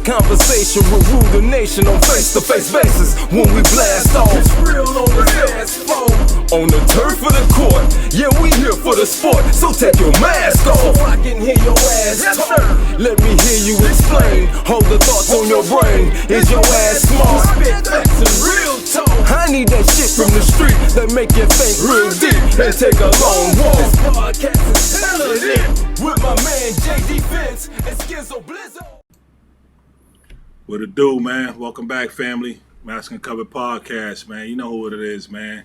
conversation will rule the nation on face-to-face basis when we blast off. It's real on the dance floor, on the turf of the court. Yeah, we here for the sport, so take your mask off so I can hear your ass talk. Let me hear you explain. Hold the thoughts on your brain. Is your ass smart? Spit facts and real talk. I need that shit from the street that make you think real deep and take a long walk. This podcast is telling it with my man J.D. Fence and Skizzo Blizzo. What it do, man? Welcome back, family. Mask Uncovered Podcast, man. You know who it is, man.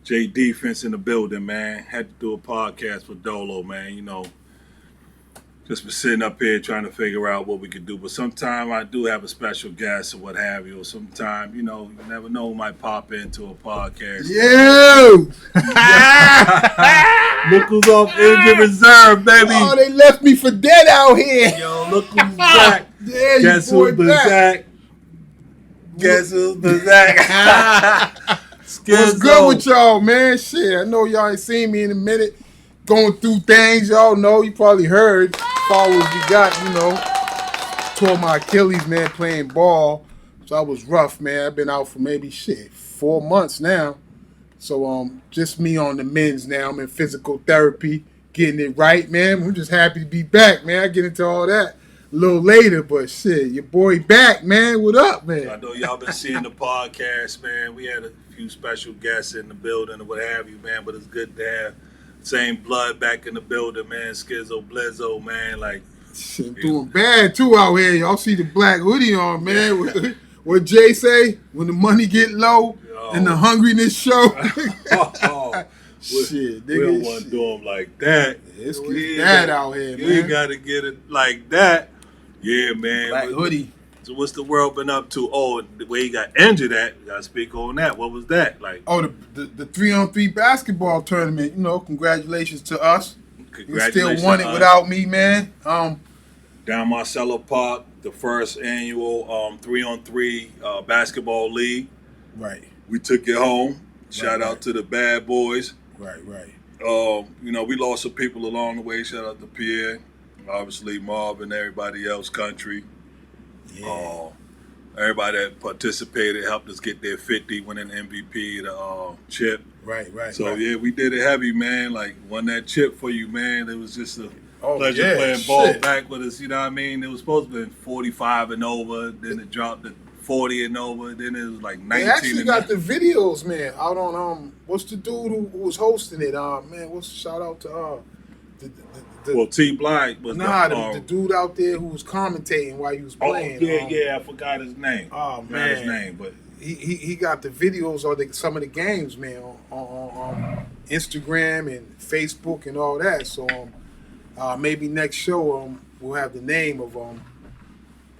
J Defense in the building, man. Had to do a podcast with Dolo, man. You know, just been sitting up here trying to figure out what we could do. But sometimes I do have a special guest or what have you. Or sometimes, you know, you never know who might pop into a podcast. Yo! Look who's off injured reserve, baby. Oh, they left me for dead out here. Yo, look who's back. Yeah, Guess who's back? Guess who's back? What's good with y'all, man? Shit, I know y'all ain't seen me in a minute. Going through things, y'all know. You probably heard. Followers we got, you know. Tore my Achilles, man, playing ball. So I was rough, man. I've been out for maybe, 4 months now. So just me on the men's now. I'm in physical therapy, getting it right, man. I'm just happy to be back, man. I get into all that a little later, but shit, your boy back, man. What up, man? I know y'all been seeing the podcast, man. We had a few special guests in the building or what have you, man. But it's good to have same blood back in the building, man. Skizzo Blizzo, man. Like, shit, I'm doing bad too out here. Y'all see the black hoodie on, man. What Jay say? When the money get low and the hungriness show. Shit, nigga. We don't want to do them like that. It's bad out here, man. You got to get it like that. Yeah, man. Black hoodie. So what's the world been up to? Oh, the way he got injured at, you gotta speak on that. What was that like? Oh, the 3-on-3 basketball tournament. You know, congratulations to us. Congratulations. You still won it without me, man. Down Marcelo Park, the first annual 3-on-3 basketball league. Right. We took it home. Shout out to the bad boys. Right. You know, we lost some people along the way. Shout out to Pierre, obviously Marvin, everybody else, Country. Yeah. Everybody that participated helped us get their 50, winning MVP, the chip. Right. So, yeah, we did it heavy, man. Like, won that chip for you, man. It was just a pleasure playing ball back with us, you know what I mean? It was supposed to be 45 and over, then it dropped to 40 and over, then it was like 19 They actually and got the videos, man, out on, what's the dude who was hosting it? Man, shout out to, well, T. Black was the dude out there who was commentating while he was playing. Yeah, I forgot his name. Oh, man. His name, but he got the videos of some of the games, man, on Instagram and Facebook and all that. So maybe next show we'll have the name of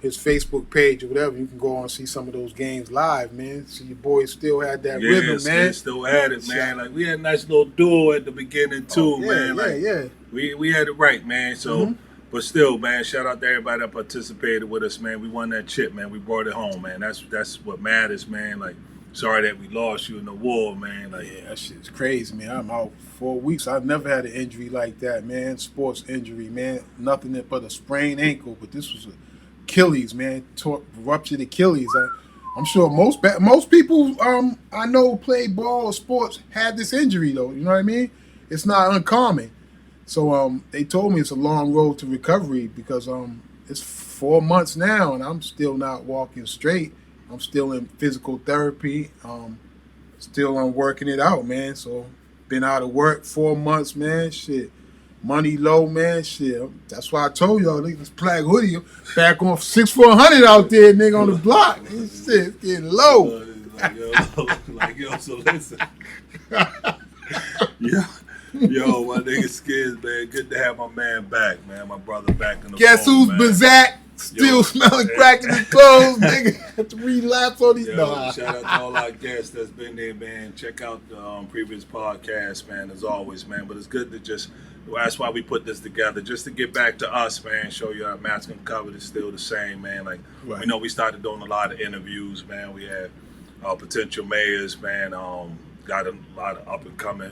his Facebook page or whatever. You can go on and see some of those games live, man. So your boy still had that rhythm, man. Yeah, still had it, man. Like, we had a nice little duo at the beginning, too, man. Yeah. We had it right, man. So, but still, man, shout out to everybody that participated with us, man. We won that chip, man. We brought it home, man. That's what matters, man. Like, sorry that we lost you in the war, man. Like, yeah, that shit's crazy, man. I'm out 4 weeks. I've never had an injury like that, man. Sports injury, man. Nothing but a sprained ankle, but this was Achilles, man. Ruptured Achilles. I'm sure most people I know play ball or sports had this injury though. You know what I mean? It's not uncommon. So they told me it's a long road to recovery because it's 4 months now and I'm still not walking straight. I'm still in physical therapy. Still working it out, man. So been out of work 4 months, man. Shit. Money low, man. Shit. That's why I told y'all, this black hoodie back on 6-400 out there, nigga, on the block. Shit, it's getting low. So listen. Yo, my nigga Skiz, man. Good to have my man back, man. My brother back in the Guess phone, who's Bazak? Still smelling crack in his clothes, nigga. Have to relapse on these. Shout out to all our guests that's been there, man. Check out the previous podcast, man, as always, man. But it's good to that's why we put this together, just to get back to us, man. Show you our Mask Uncovered is still the same, man. Like, you know, we started doing a lot of interviews, man. We had potential mayors, man. Got a lot of up and coming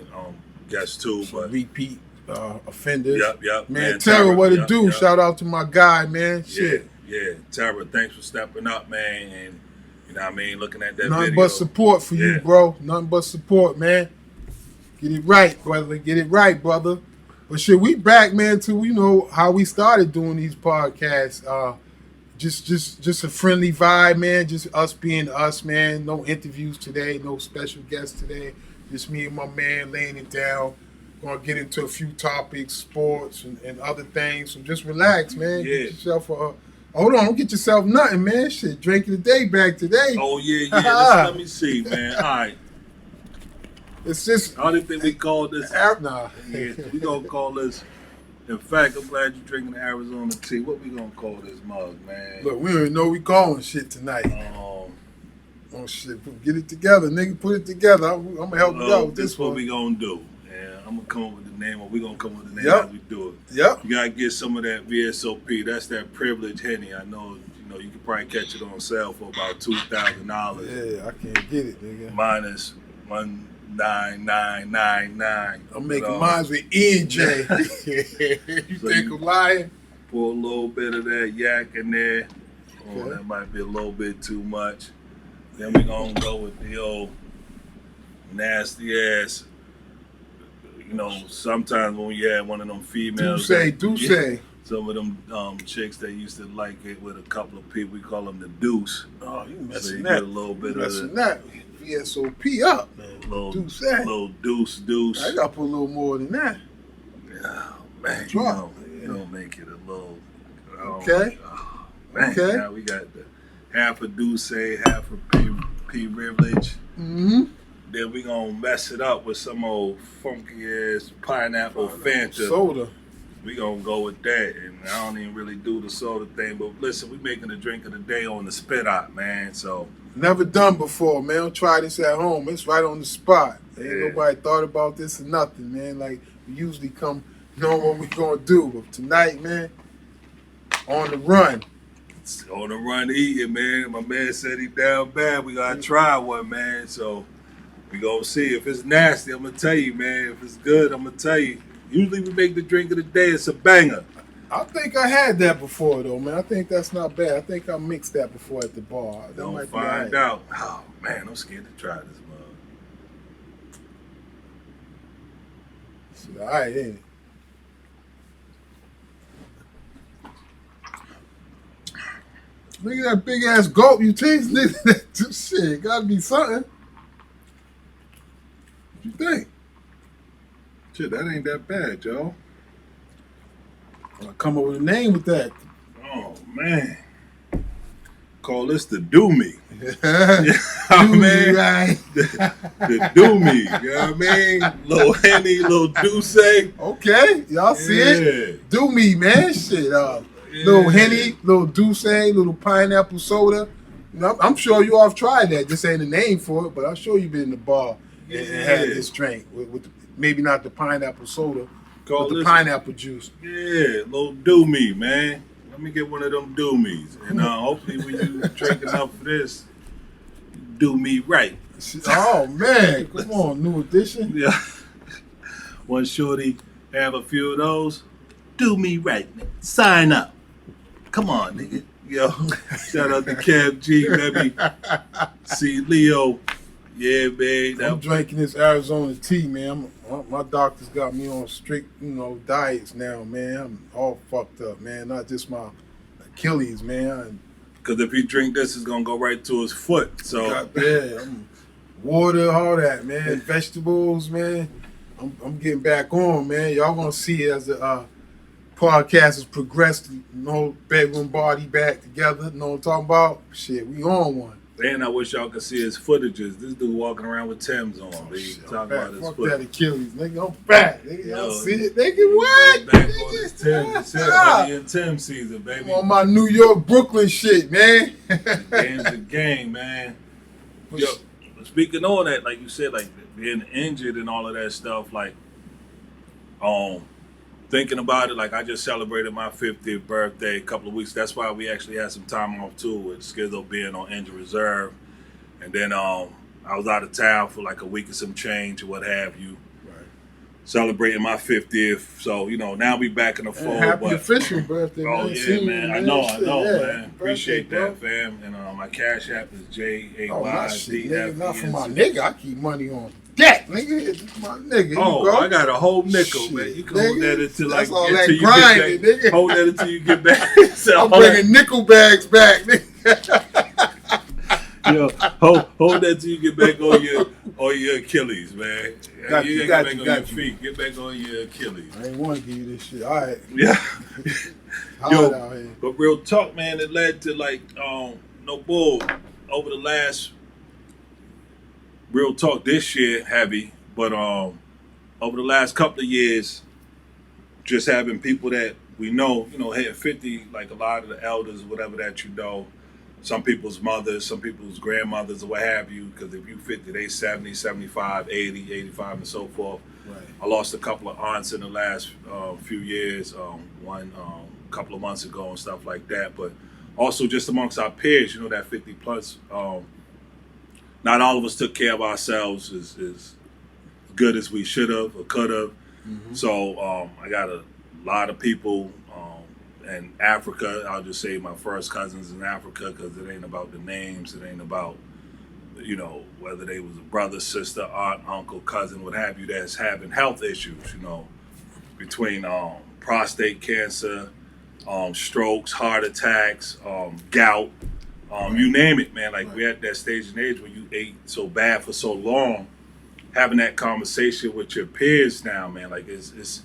guests too, but repeat offenders. Yep. Man, Terror, what it do? Shout out to my guy, man. Shit. Yeah, Tara, thanks for stepping up, man. And you know what I mean, looking at that Nothing video. but support for you, Yeah. bro. Nothing but support, man. Get it right, brother. Get it right, brother. But shit, we back, man, to how we started doing these podcasts. Just a friendly vibe, man. Just us being us, man. No interviews today, no special guests today. Just me and my man laying it down. Gonna get into a few topics, sports and other things. So just relax, man. Yeah. Get yourself hold on, don't get yourself nothing, man. Shit, drink of the day back today. Oh yeah. Let me see, man. All right. It's just I don't think we call this. nah. Yeah, we gonna call this. In fact, I'm glad you're drinking the Arizona tea. What we gonna call this mug, man? Look, we don't even know we calling shit tonight. Oh shit, get it together, nigga. Put it together. I'm gonna help you out with this what one. we gonna do. Yeah, I'm gonna come up with the name, or we gonna come up with the name Yep. as we do it. Yep. You gotta get some of that VSOP. That's that privilege Henny. I know. You can probably catch it on sale for about $2,000. Yeah, I can't get it, nigga. Minus 19999. I'm making mine with E and J. You So think I'm lying? Pour a little bit of that yak in there. Oh, Okay. that might be a little bit too much. Then we're gonna go with the old nasty ass. Sometimes when you had one of them females, Douce. some of them chicks that used to like it with a couple of people, we call them the deuce. Oh, you So messing you that. get a little bit You of messing the that. VSOP up, man. little Douce. little deuce. I gotta put a little more than that. Oh, man, Drop. you don't make it a little. Okay. Oh, man, Okay. now we got the half a Douce, half a P Privilege. Mm-hmm. Then we gonna mess it up with some old funky ass pineapple Fanta. Soda. We gonna go with that, and I don't even really do the soda thing. But listen, we making a drink of the day on the spit out, man. So Never done before, man. Don't try this at home. It's right on the spot. Ain't Yeah. nobody thought about this or nothing, man. Like, we usually come know what we gonna do. But tonight, man, on the run. it's on the run eating, man. My man said he down bad. We gotta try one, man. So we gonna see if it's nasty. I'm gonna tell you, man. If it's good, I'm gonna tell you. Usually we make the drink of the day. It's a banger. I think I had that before, though, man. I think that's not bad. I think I mixed that before at the bar. That Don't might be find all right. out. Oh man, I'm scared to try this mug. It's all right, ain't it? Look at that big ass gulp you taste. Shit, gotta be something. What you think? Shit, that ain't that bad, y'all. I'll come up with a name with that. Oh man. Call this the Do Me. Do me right. The Do Me. You know what I mean? Little Henny, little Douce. Okay, y'all see it? Do me, man. Shit. Little Henny, little Douce, little pineapple soda. I'm sure you all have tried that. Just ain't a name for it, but I'm sure you've been in the bar and had this drink with maybe not the pineapple soda, Call but the this- pineapple juice. Yeah, little Do Me, man. Let me get one of them Do Me's. And hopefully when you drink enough of this, you do me right. Oh man, come on, new edition. Yeah. One shorty have a few of those. Do me right. Sign up. Come on, nigga. Yo, shout out to Kev G, baby. See Leo. Yeah, man. I'm drinking this Arizona tea, man. My doctor's got me on strict, diets now, man. I'm all fucked up, man. Not just my Achilles, man. Because if he drink this, it's going to go right to his foot. So, Water, all that, man. Vegetables, man. I'm getting back on, man. Y'all gonna see it as the podcast has progressed. Bedroom body back together. Know what I'm talking about? Shit, we on one. and I wish y'all could see his footages. This dude walking around with Tim's on. Shit, I'm Talking back. about his Fuck foot. that Achilles, nigga. I'm back. Nigga, y'all Yo, see it? Nigga, what? Back Nigga, on his Tim. Shit, ah. baby, in Tim season, baby. I'm on my New York, Brooklyn shit, man. Game's the game, man. Yo, speaking on that, like you said, like being injured and all of that stuff, like, thinking about it, like I just celebrated my 50th birthday a couple of weeks. That's why we actually had some time off too, with Skizzo being on injured reserve, and then I was out of town for like a week or some change or what have you. Right. celebrating my 50th. So, you know, now we back in the fold. Happy official birthday, man. Oh, yeah, man. I know, man. Appreciate birthday, that, fam. And my Cash App is JAYDFDF. Oh, not shit, nigga. Not for my nigga. I keep money on deck, nigga. It's my nigga. Oh, I got a whole nickel, shit, man. You can nigga. hold that until like That's all until that you grinding, get back. nigga. Hold that until you get back. So, I'm bringing nickel bags back, nigga. Yo, hold that till you get back on your Achilles, man. You gotta get back on your feet. Get back on your Achilles. I ain't want to give you this shit. All right. Yeah. Hard out here. But real talk, man, it led to like no bull over the last real talk this year heavy, but over the last couple of years, just having people that we know, hitting 50, like a lot of the elders, whatever that you know. Some people's mothers, some people's grandmothers, or what have you, because if you 50, they 70, 75, 80, 85, and so forth. Right. I lost a couple of aunts in the last few years, one a couple of months ago and stuff like that. But also just amongst our peers, that 50 plus, not all of us took care of ourselves as good as we should have or could have. Mm-hmm. So I got a lot of people in Africa. I'll just say my first cousins in Africa, because it ain't about the names. It ain't about, whether they was a brother, sister, aunt, uncle, cousin, what have you, that's having health issues, between prostate cancer, strokes, heart attacks, gout, you name it, man. Like, right. We're at that stage in age where you ate so bad for so long. Having that conversation with your peers now, man, like it's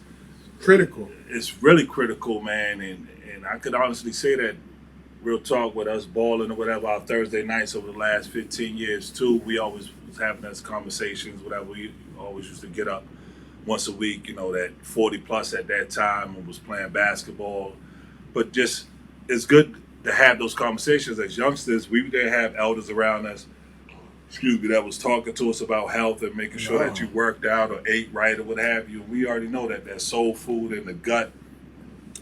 critical. It's really critical, man, and I could honestly say that, real talk, with us balling or whatever, our Thursday nights over the last 15 years too, we always was having those conversations, whatever. We always used to get up once a week, that 40 plus at that time, and was playing basketball. But just, it's good to have those conversations as youngsters. We didn't have elders around us, that was talking to us about health and making sure that you worked out or ate right or what have you. We already know that soul food in the gut,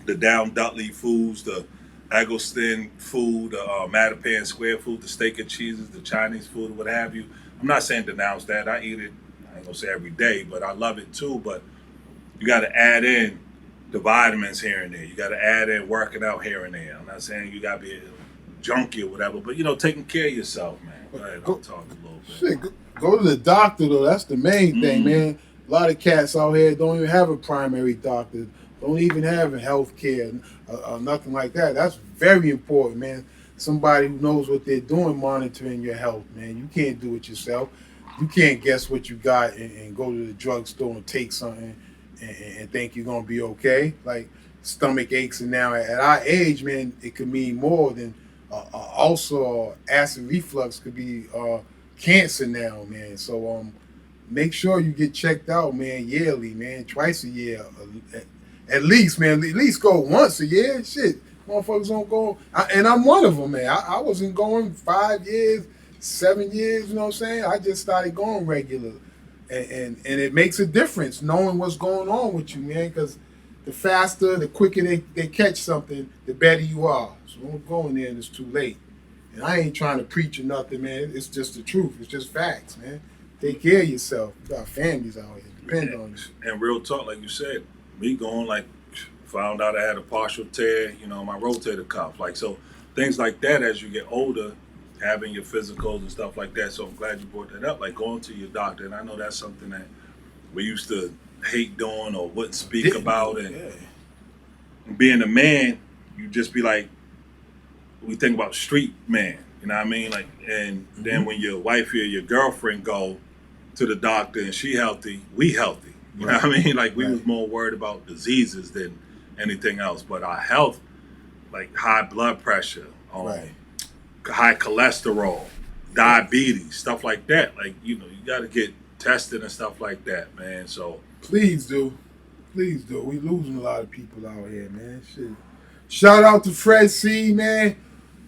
the down Dudley foods, the Agostin food, the Mattapan Square food, the steak and cheeses, the Chinese food, or what have you. I'm not saying denounce that. I eat it, I ain't gonna say every day, but I love it too. But you got to add in the vitamins here and there. You got to add in working out here and there. I'm not saying you got to be a junkie or whatever, but taking care of yourself, man. Go ahead, I'll talk a little bit. Shit, go to the doctor though. That's the main thing, man. A lot of cats out here don't even have a primary doctor. Don't even have health care, nothing like that. That's very important, man. Somebody who knows what they're doing monitoring your health, man. You can't do it yourself. You can't guess what you got and go to the drugstore and take something and think you're going to be okay. Like stomach aches, and now at our age, man, it could mean more than also acid reflux could be cancer now, man. So make sure you get checked out, man, yearly, man, twice a year. At least, man, at least go once a year. Shit, motherfuckers don't go. And I'm one of them, man. I wasn't going 5 years, 7 years, you know what I'm saying? I just started going regular. And it makes a difference knowing what's going on with you, man, because the faster, the quicker they catch something, the better you are. So don't go in there and it's too late. And I ain't trying to preach or nothing, man. It's just the truth. It's just facts, man. Take care of yourself. You got families out here. Depend on you. And real talk, like you said, me going, like, found out I had a partial tear, my rotator cuff. Like, so things like that as you get older, having your physicals and stuff like that. So I'm glad you brought that up, like going to your doctor. And I know that's something that we used to hate doing or wouldn't speak about. And being a man, you just be like, we think about street man, you know what I mean? Like, and then when your wife or your girlfriend go to the doctor and she healthy, we healthy. You know what I mean? Like, we was more worried about diseases than anything else. But our health, like high blood pressure, high cholesterol, diabetes, stuff like that. Like, you got to get tested and stuff like that, man. So please do. Please do. We losing a lot of people out here, man. Shit. Shout out to Fred C, man.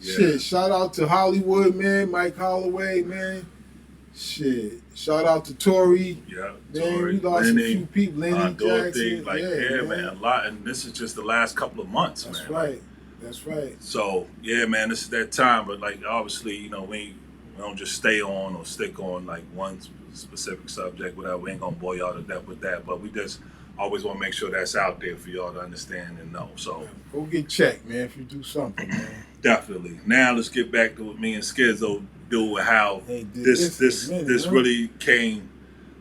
Yeah. Shit. Shout out to Hollywood, man. Mike Holloway, man. Shit. Shout out to Tori. Yeah, man, Tori, we lost Lenny, a few people. Lenny Dorothy, Jackson. like, man, a lot. And this is just the last couple of months, That's man. right. That's right. So, yeah, man, this is that time. But, like, obviously, we We don't just stay on or stick on like one specific subject, whatever. We ain't gonna bore y'all to death with that, but we just always want to make sure that's out there for y'all to understand and know. So Go get checked, man, if you do something, man. definitely. Now let's get back to what me and Skizzo do with how They did this this for a minute, huh? really came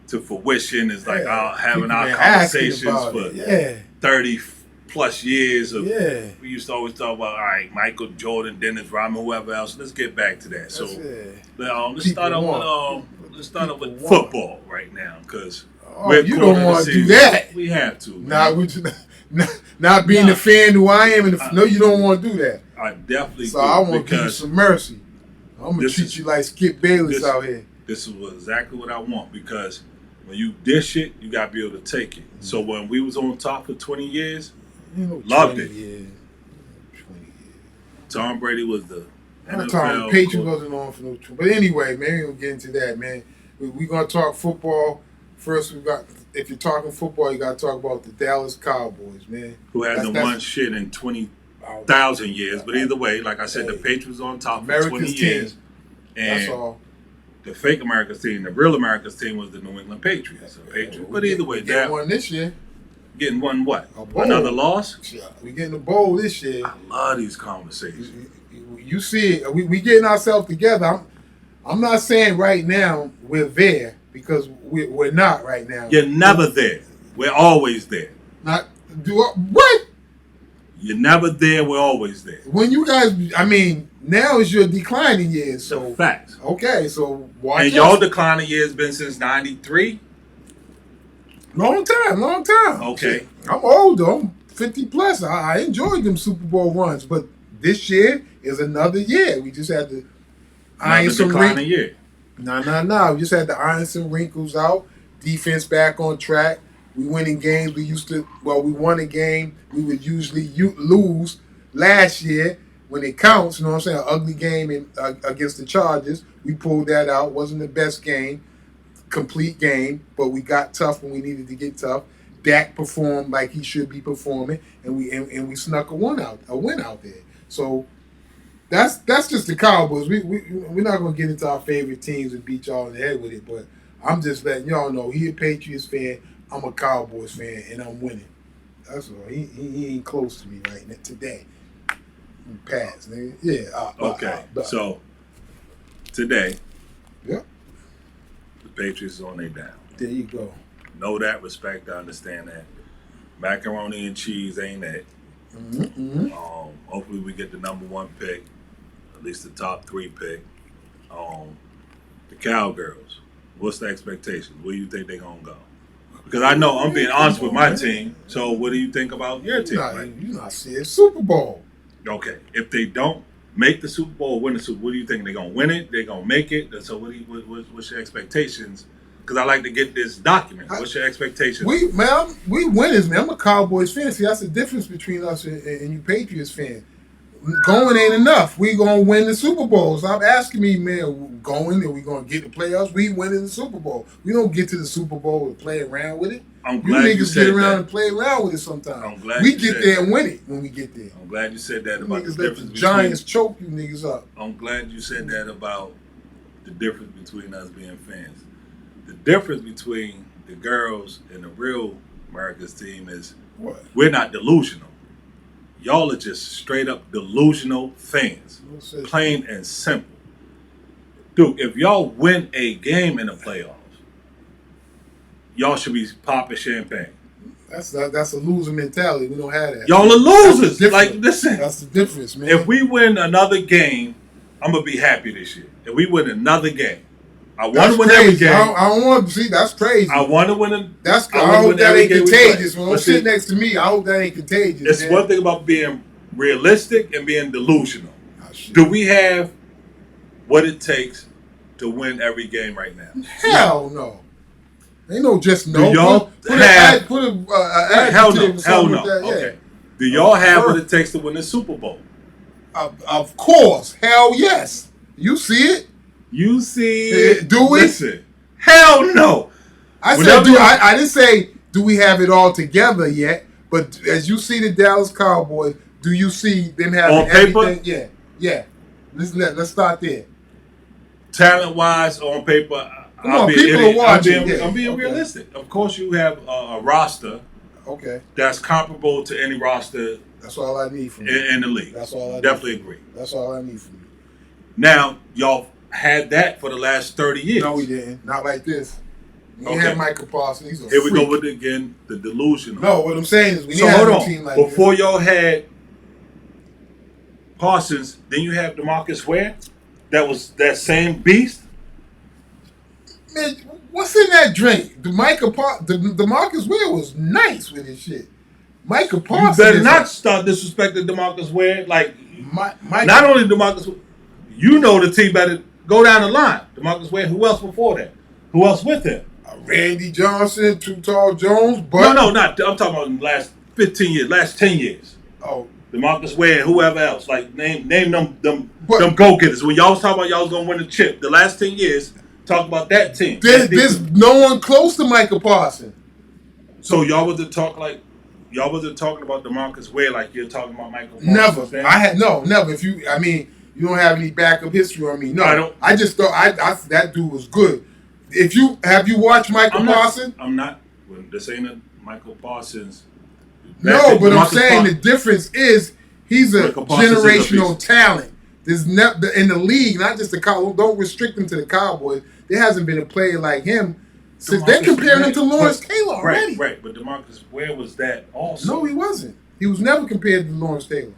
to fruition. Is like having People our been asking conversations about for it. Yeah. 30 plus years of. Yeah. We used to always talk about, all right, Michael Jordan, Dennis Rodman, whoever else. Let's get back to that. So let's start off with football right now, because you don't want to do that. We have to. Man. Not being the fan who I am. No, you don't want to do that. I definitely. So I want to give you some mercy. I'm gonna treat you like Skip Bayless out here. This is exactly what I want, because when you dish it, you gotta be able to take it. So when we was on top for 20 years, loved it. 20 years. Tom Brady was the NFL. Tom Patriots wasn't on for no. But anyway, man, we gonna get into that, man. We gonna talk football. First, if you're talking football, you gotta talk about the Dallas Cowboys, man. Who hasn't won shit in 20,000 years. But either way, like I said, the Patriots on top for 20 years. Team. And that's all. The fake America's team, the real America's team, was the New England Patriots. But either way, that one this year. Getting one what? Another loss? Yeah, we getting a bowl this year. I love these conversations. You see it. We getting ourselves together. I'm not saying right now we're there, because we're not right now. You're never there. We're always there. What? You're never there. We're always there. When you guys, now is your declining years. So facts. Okay, so watch. And y'all declining years been since '93. Long time. Okay. I'm older. I'm 50 plus. I enjoyed them Super Bowl runs, but this year is another year. We just had to iron some wrinkles. No. We just had to iron some wrinkles out. Defense back on track. We winning games. We won a game we would usually lose last year when it counts. You know what I'm saying? An ugly game against the Chargers. We pulled that out. Wasn't the best game. Complete game, but we got tough when we needed to get tough. Dak performed like he should be performing, and we snuck a win out there. So that's just the Cowboys. We're not gonna get into our favorite teams and beat y'all in the head with it, but I'm just letting y'all know he a Patriots fan, I'm a Cowboys fan, and I'm winning. That's all. He ain't close to me right now today. Pass, nigga. Yeah. Okay. So today. Yep. Patriots is on their down. There you go. Know that, respect, I understand that. Macaroni and cheese ain't it. Mm-hmm. Hopefully we get the number 1 pick, at least the top 3 pick. The Cowgirls, what's the expectation? Where do you think they're going to go? Because I know I'm being honest with my team, so what do you think about your team? You're not seeing Super Bowl. Okay, if they don't make the Super Bowl, win the Super Bowl, what do you think? They're going to win it? They're going to make it? So what's your expectations? Because I like to get this document. What's your expectations? We winners, man. I'm a Cowboys fan. See, that's the difference between us and you Patriots fans. Going ain't enough. We going to win the Super Bowl. Stop asking me, man, are we going to get the playoffs? We winning the Super Bowl. We don't get to the Super Bowl and play around with it. I'm glad you said get around that. and play around with it sometimes. I'm glad we get there and win it when we get there. I'm glad you said that about the niggas difference let the between Giants choke you niggas up. I'm glad you said that about the difference between us being fans. The difference between the girls and the real America's team is we're not delusional. Y'all are just straight up delusional fans. Plain and simple. Dude, if y'all win a game in the playoffs, y'all should be popping champagne. That's a loser mentality. We don't have that. Y'all are losers. Like, listen. That's the difference, man. If we win another game, I'm going to be happy this year. If we win another game. I want to win every game. I don't want to see. That's crazy. I want to win. I hope that ain't contagious. When I'm sitting next to me, I hope that ain't contagious. It's one thing about being realistic and being delusional. Do we have what it takes to win every game right now? Hell no. Ain't no just no. Do y'all hell no. Okay. Do y'all have what it takes to win the Super Bowl? Of course. Hell yes. You see it. You see, do we? Listen, hell no. I didn't say do we have it all together yet, but as you see the Dallas Cowboys, do you see them having on paper? everything? Yeah. Let's start there. talent-wise, on paper, Come on, people are watching. I'm being realistic. Of course, you have a roster Okay. that's comparable to any roster That's all I need from you. in the league. That's all I Definitely need. agree. That's all I need from you. Now, y'all had that for the last 30 years. No, we didn't. Not like this. We didn't Okay. have Michael Parsons. He's a Here we freak. go with it again, the delusion. No, what I'm saying is we So didn't hold have a on. team like Before this. y'all had Parsons, then you have DeMarcus Ware. That was that same beast. Man, what's in that drink? DeMarcus Ware was nice with his shit. Michael You Parsons. better not start disrespecting DeMarcus Ware. Like, Michael, not only DeMarcus, you know the team better. Go down the line. DeMarcus Ware. Who else before that? Who else with him? Randy Johnson, Too Tall Jones, but No, not. I'm talking about in the last 15 years, last 10 years. Oh, DeMarcus Ware, whoever else. Like, name them But- go-getters. When y'all was talking about y'all was going to win the chip, the last 10 years, talk about that team. there's no one close to Michael Parsons. So y'all wasn't talking about DeMarcus Ware like you're talking about Michael Parsons. Never. then? I had never. If you, I mean, you don't have any backup history on me. No, I don't. I just thought that dude was good. If you have you watched Michael Parsons? I'm not. Well, this ain't a Michael Parsons. No, but I'm DeMarcus saying the difference is he's a Michael Parsons is a generational beast. talent. There's never in the league, not just the Cowboys. Don't restrict him to the Cowboys. There hasn't been a player like him since they're DeMarcus comparing him Ware- to Lawrence Taylor already. Right. But DeMarcus Ware was that also. No, he wasn't. He was never compared to Lawrence Taylor.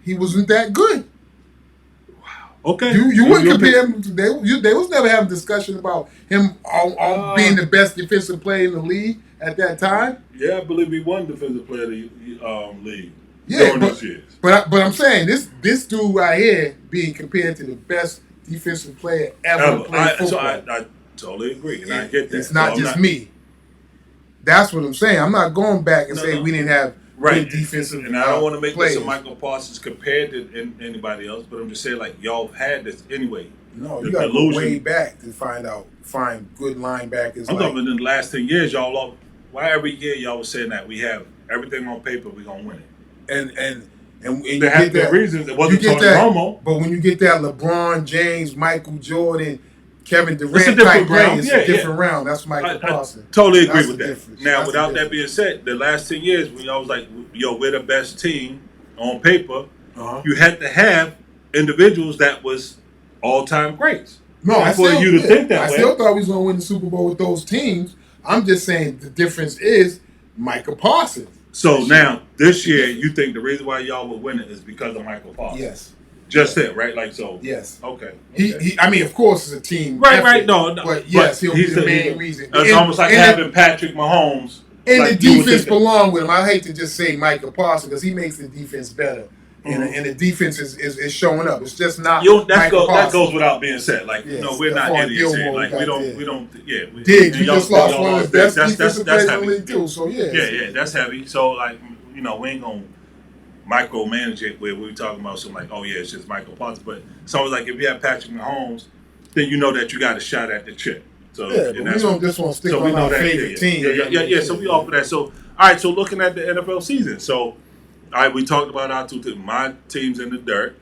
He wasn't that good. Okay. You wouldn't compare him. They was never having a discussion about him being the best defensive player in the league at that time. Yeah, I believe he won defensive player of the league Yeah, during those years. but I'm saying this dude right here being compared to the best defensive player ever to play football. So I totally agree, and I get that. It's not So just me. That's what I'm saying. I'm not going back and saying No. we didn't have Right, good defensive and I don't want to make players. this a Michael Parsons compared to anybody else, but I'm just saying like y'all had this anyway. No, The you got to go delusion. way back to find good linebackers. I'm like, talking in the last 10 years, y'all. Why every year y'all was saying that we have everything on paper, we gonna win it. and you There have get been that reasons. It you wasn't get Tony that, Romo. but when you get that LeBron James, Michael Jordan, Kevin It's a Durant different type round. play, it's Yeah, a different yeah. round. That's Michael I Parsons. totally agree That's with the that. difference. Now, That's the without that difference. being said, the last 10 years, when y'all was like, yo, we're the best team on paper, you had to have individuals that was all-time greats. No, I for still, you to think that I way. still thought we was going to win the Super Bowl with those teams. I'm just saying the difference is Michael Parsons. So now, this year, you think the reason why y'all were winning is because of Michael Parsons? Yes. Just it, right? Like, so. Yes. Okay. He I mean, of course, it's a team. Right, effort, right. No, But yes, he'll be he's the main reason. It's almost like having Patrick Mahomes. And like the you would defense think that- belong with him. I hate to just say Michael Parsons because he makes the defense better. Mm-hmm. And the defense is showing up. It's just not that Michael that Parsons. goes without being said. Like, Yes, no, we're that's not why idiots here. Gilmore Like, got we don't, there. yeah. Diggs, we y'all- just lost y'all one of lost the best that. defensive players in the heavy. league too. So Yeah, that's heavy. So, like, we ain't going to micromanage it where we're talking about something like, oh, yeah, it's just Michael Parsons. But it's always like if you have Patrick Mahomes, then you know that you got a shot at the chip. So, Yeah, and but that's we don't what- just want to stick so we on know our that, favorite team. Yeah. So we offer that. So, all right, so looking at the NFL season. So, all right, we talked about our two teams. My team's in the dirt.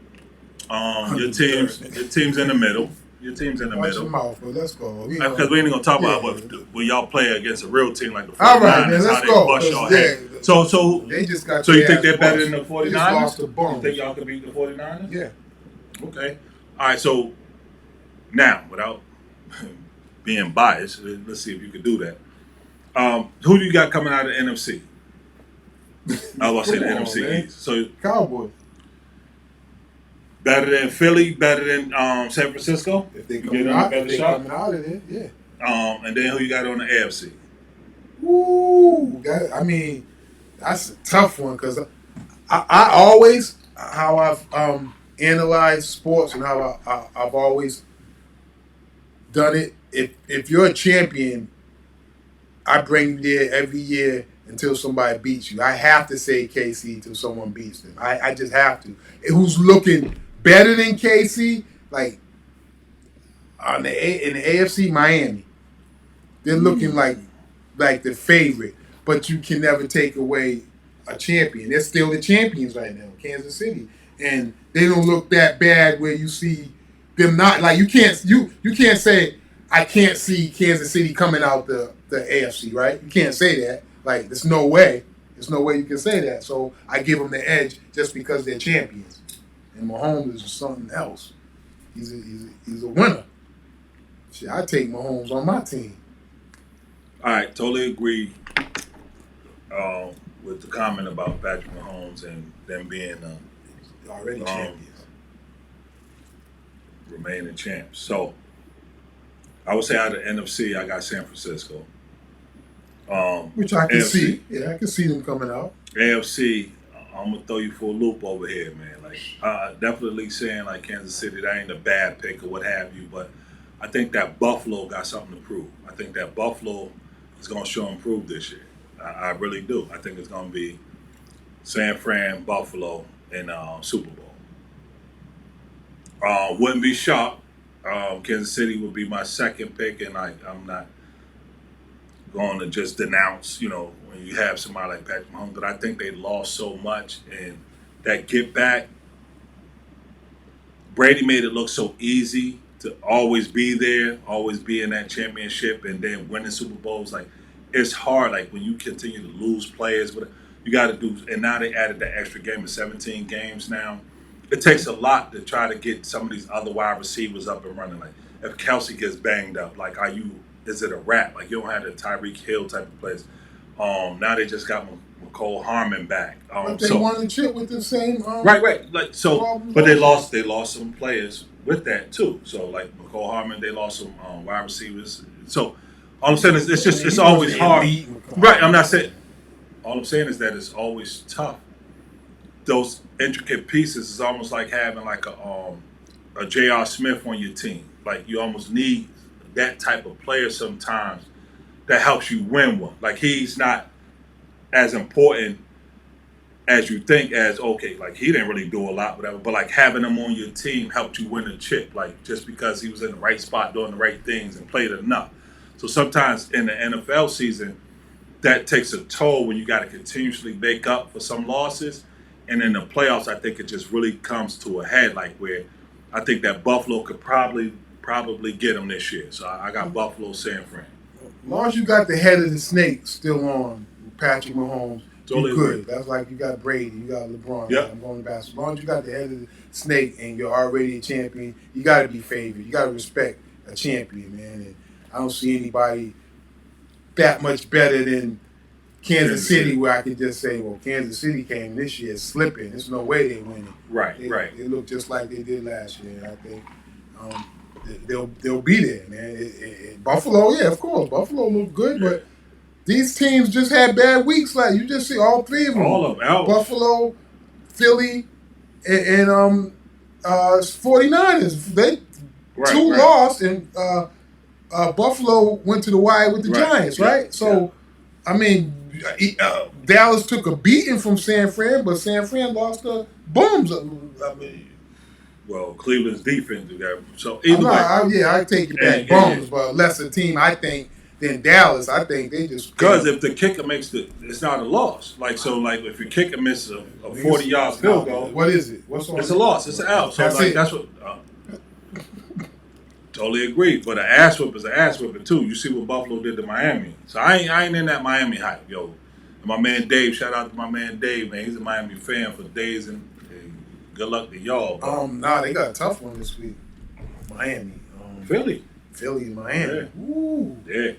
Your team's in the middle. Your team's in the Watch your middle. mouth, but let's go. Because we ain't gonna talk about Yeah. when y'all play against a real team like the 49ers, All right, man, let's how they go, bust 'cause, y'all head. yeah, So They just got. you their think ass they're better busted. than the They 49ers? just lost the You bums. think y'all can beat the 49ers? Yeah. Okay. All right. So now, without being biased, let's see if you can do that. Who do you got coming out of the NFC? I was going to say the Come on, NFC man. East. So Cowboys. better than Philly, better than San Francisco. If they You coming give them a out, better if they shot? coming out of there, yeah. And then who you got on the AFC? Ooh, I mean, that's a tough one because I always how I've analyzed sports and how I've always done it. If you're a champion, I bring you there every year until somebody beats you. I have to say KC until someone beats them. I just have to. Who's looking better than KC? Like in the AFC, Miami. They're looking like the favorite, but you can never take away a champion. They're still the champions right now, Kansas City, and they don't look that bad. Where you see them not like you can't say I can't see Kansas City coming out the AFC, right? You can't say that. Like there's no way you can say that. So I give them the edge just because they're champions. And Mahomes is something else. He's a winner. Shit, I take Mahomes on my team. All right, totally agree with the comment about Patrick Mahomes and them being Already champions. Remaining champs. So I would say out of the NFC, I got San Francisco. Which I can AFC. see. Yeah, I can see them coming out. AFC, I'm gonna throw you for a loop over here, man. Like, definitely saying like Kansas City, that ain't a bad pick or what have you, but I think that Buffalo got something to prove. I think that Buffalo is gonna show and prove this year. I really do. I think it's gonna be San Fran, Buffalo, and Super Bowl. Wouldn't be shocked. Kansas City would be my second pick, and I'm not going to just denounce, when you have somebody like Patrick Mahomes, but I think they lost so much, and that get back, Brady made it look so easy to always be there, always be in that championship, and then winning Super Bowls. Like, it's hard. Like, when you continue to lose players, but you got to do, and now they added that extra game of 17 games now. It takes a lot to try to get some of these other wide receivers up and running. Like, if Kelsey gets banged up, like, is it a wrap? Like, you don't have the Tyreek Hill type of players. Now they just got McCole Harmon back. But they won the chip with the same. Right. Like, so, but they lost some players with that too. So, like McCole Harmon, they lost some wide receivers. So, all I'm saying is it's always hard. Right. I'm not saying. All I'm saying is that it's always tough. Those intricate pieces is almost like having like a J.R. Smith on your team. Like, you almost need that type of player sometimes that helps you win one. Like, he's not as important as you think like, he didn't really do a lot, whatever, but like having him on your team helped you win a chip, like, just because he was in the right spot doing the right things and played enough. So sometimes in the NFL season, that takes a toll when you got to continuously make up for some losses. And in the playoffs, I think it just really comes to a head, like, where I think that Buffalo could probably get them this year. So I got Buffalo, San Fran. As long as you got the head of the snake still on, Patrick Mahomes, Totally you good. agree. That's like you got Brady, you got LeBron. Yep. I'm going to basketball. As long as you got the head of the snake and you're already a champion, you got to be favored. You got to respect a champion, man. And I don't see anybody that much better than Kansas City, where I could just say, well, Kansas City came this year slipping. There's no way they winning. Right. They look just like they did last year. I think they'll be there, man. Buffalo, yeah, of course. Buffalo look good, but these teams just had bad weeks. Like, you just see all three of them. All of them. Buffalo, Philly, and 49ers. They two lost, and Buffalo went to the wire with the Giants, right? Yeah. So, I mean, Dallas took a beating from San Fran, but San Fran lost the bums. I mean, well, Cleveland's defense, so either way. I take it back, bums, but a lesser team, I think, than Dallas. I think they just because if the kicker makes it's not a loss. Like, so, like, if your kicker misses a 40-yard field goal, what is it? What's on? It's a loss. It's an L. So that's what. Totally agree. But an ass whip is an ass whipping too. You see what Buffalo did to Miami. So I ain't in that Miami hype, yo. And my man Dave, shout out to my man Dave, man. He's a Miami fan for days, and good luck to y'all. They got a tough one this week. Miami, Philly, and Miami. Yeah. Ooh. Yeah.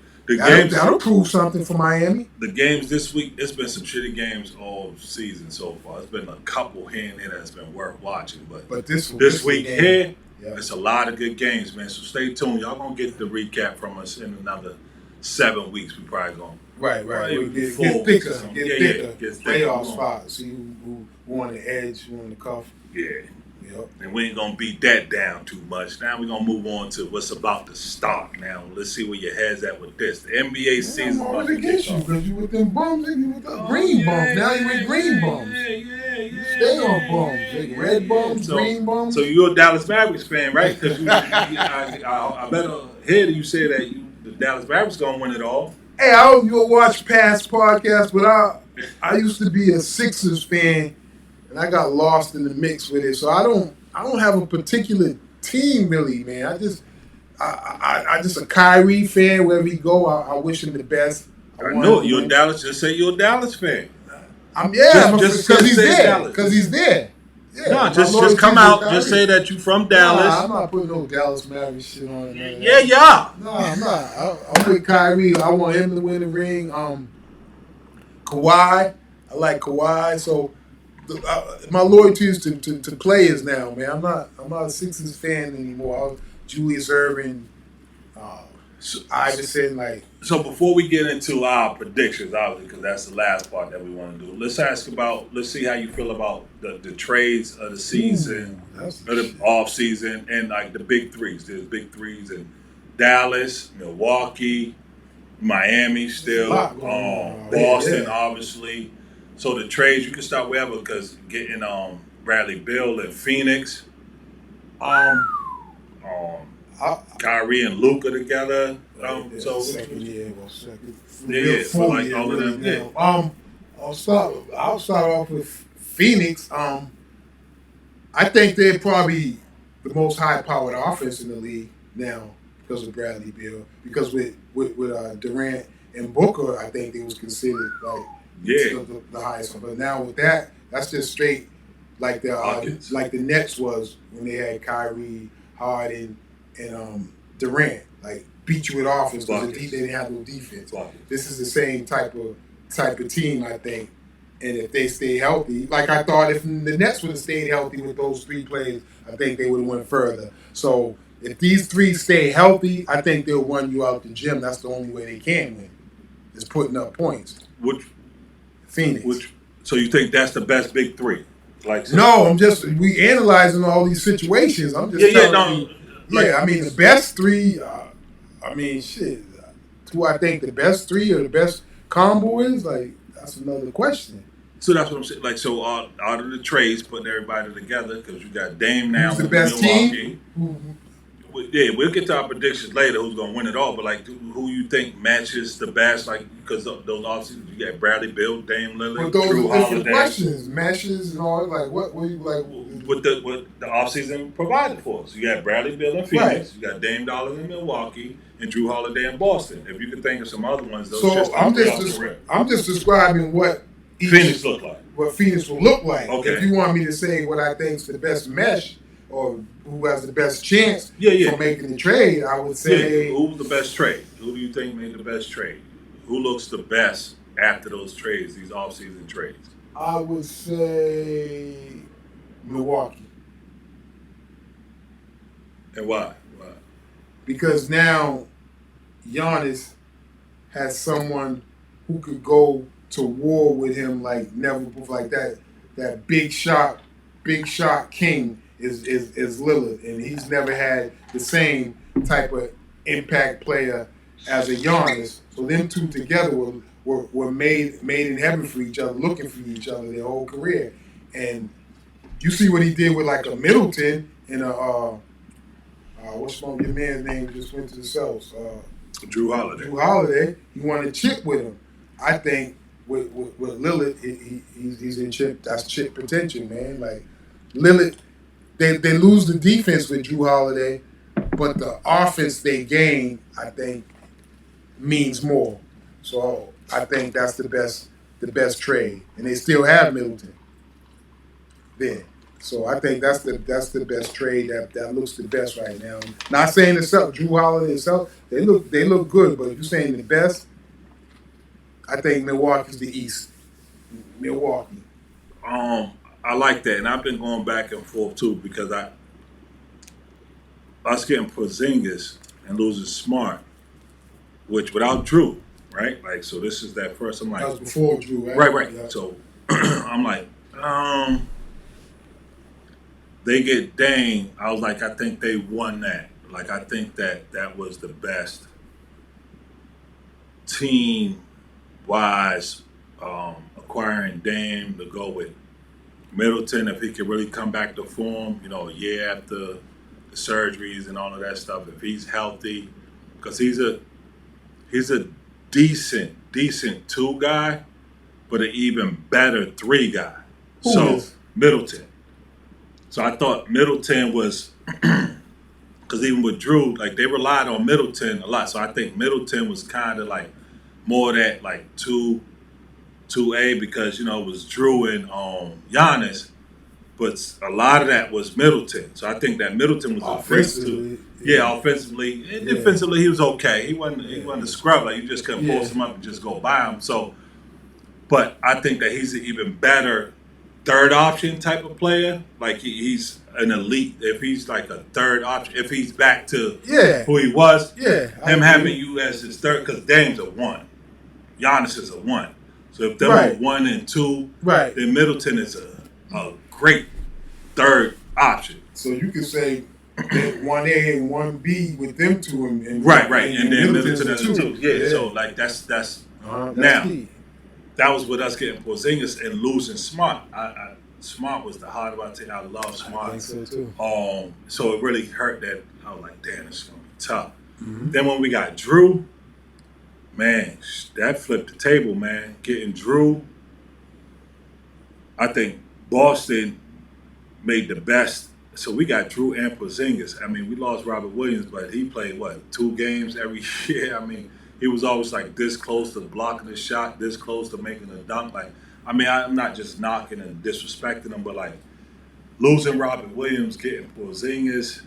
That'll prove something for Miami. The games this week, it's been some shitty games all season so far. It's been a couple here and there that's been worth watching. But this week here, it's a lot of good games, man. So stay tuned. Y'all gonna get the recap from us in another 7 weeks. We probably gonna get thicker. Playoff spots. See who on the edge, who on the cuff. Yeah. Yep. And we ain't gonna beat that down too much. Now we're gonna move on to what's about to start. Now let's see where your head's at with this. The NBA season. I'm always against you because you with them bums and you with the green bums. Now you with green bums. You stay on bums. Red bums, green bums. So you're a Dallas Mavericks fan, right? Because I better hear you say that the Dallas Mavericks gonna win it all. Hey, I hope you'll watch past podcasts, but I used to be a Sixers fan. And I got lost in the mix with it, so I don't have a particular team really, man. I just a Kyrie fan. Wherever he go, I wish him the best. I know it. You're a Dallas. Just say you're a Dallas fan. Because he's there. Because he's there. Yeah, no, just come out. Just say that you from Dallas. Nah, I'm not putting no Dallas Mavericks shit on it. Yeah. No, I'm not. I'm with Kyrie. I want him to win the ring. Kawhi. I like Kawhi. So my loyalty is to players now, man. I'm not a Sixers fan anymore. Julius Erving, Iverson, like. So before we get into our predictions, obviously, because that's the last part that we want to do, let's see how you feel about the trades of the season, of the off season, and like the big threes. There's big threes in Dallas, Milwaukee, Miami, still, Boston, obviously. So the trades, you can start wherever, because getting Bradley Beal in Phoenix, Kyrie and Luka together. So all of them. Yeah. I'll start off with Phoenix. I think they're probably the most high-powered offense in the league now because of Bradley Beal. Because with Durant and Booker, I think they was considered like the highest one. But now with that, that's just straight like the Nets was when they had Kyrie, Harden, and Durant. Like beat you with offense because they didn't have no defense. This is the same type of team, I think. And if they stay healthy, like I thought, if the Nets would have stayed healthy with those three players, I think they would have went further. So if these three stay healthy, I think they'll run you out the gym. That's the only way they can win, is putting up points. Phoenix. So you think that's the best big three? No, we analyzing all these situations. I'm just telling you. I mean, the best three. Who I think the best three or the best combo is, like, that's another question. So that's what I'm saying. Like, so out of the trades, putting everybody together, because you got Dame now. Who's the best team? We'll get to our predictions later. Who's gonna win it all? But like, who you think matches the best? Like, because those offseasons, you got Bradley Beal, Dame Lillard, those Drew are different Holiday. Matches and all. Like, what were you like? What the offseason provided for us? You got Bradley Beal in Phoenix. Right. You got Dame Dollar in Milwaukee, and Drew Holiday in Boston. If you can think of some other ones, I'm just describing what Phoenix look like. What Phoenix will look like. Okay. If you want me to say what I think is the best mesh or who has the best chance for making the trade, I would say. Who's the best trade? Who do you think made the best trade? Who looks the best after those trades, these offseason trades? I would say Milwaukee. And why? Because now Giannis has someone who could go to war with him like never before, like that big shot king is Lillard, and he's never had the same type of impact player as a Giannis. So them two together were made in heaven for each other, looking for each other their whole career. And you see what he did with like a Middleton and what's your man's name just went to the Celtics? Drew Holiday. Drew Holiday. He wanted to chip with him. I think with Lillard, he's in chip. That's chip potential, man. Like Lillard, they lose the defense with Drew Holiday, but the offense they gain, I think, means more. So I think that's the best trade, and they still have Middleton there. So I think that's the best trade that looks the best right now. Not saying itself, Drew Holiday itself, they look good, but if you're saying the best, I think Milwaukee's the East. Milwaukee. I like that, and I've been going back and forth too because us getting Porzingis and losing Smart, which without Drew, right? Like, so this is that first. I'm like, that was before Drew, right? Right. Yeah. So I'm like, they get Dame. I was like, I think they won that. Like, I think that was the best team-wise acquiring Dame to go with Middleton if he could really come back to form, a year after the surgeries and all of that stuff. If he's healthy, because he's a decent 2 guy, but an even better 3 guy. Who is? Middleton. So I thought Middleton was because even with Drew, like they relied on Middleton a lot. So I think Middleton was kind of like more of that like 2A because it was Drew and Giannis, but a lot of that was Middleton. So I think that Middleton was a great too. Yeah, offensively and defensively he was okay. He wasn't a scrub. Like you just couldn't post him up and just go by him. So, but I think that he's an even better third option type of player. Like he's an elite. If he's like a third option, if he's back to who he was, him having you as his third, because Dame's a 1, Giannis is a 1. So if they're 1 and 2, then Middleton is a great third option. So you could say 1A and 1B with them two, and right, and then Middleton as a 2. Yeah, so like that's now. Key. That was with us getting Porzingis and losing Smart. Smart was the hard one. I love Smart. I think so too. So it really hurt that I was like, damn, it's gonna be tough. Mm-hmm. Then when we got Drew, man, that flipped the table, man. Getting Drew, I think Boston made the best. So we got Drew and Porzingis. I mean, we lost Robert Williams, but he played 2 games every year. I mean, he was always like this close to blocking a shot, this close to making a dunk. Like, I mean, I'm not just knocking and disrespecting him, but like losing Robert Williams, getting Porzingis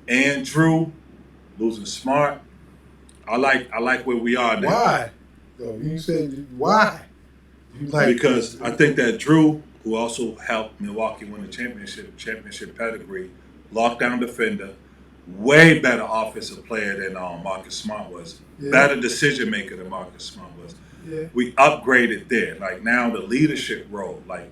and Drew, losing Smart. I like where we are now. Why? So you said why? Because I think that Drew, who also helped Milwaukee win the championship pedigree, lockdown defender, way better offensive player than Marcus Smart was. Yeah. Better decision maker than Marcus Smart was. Yeah. We upgraded there. Like now the leadership role, like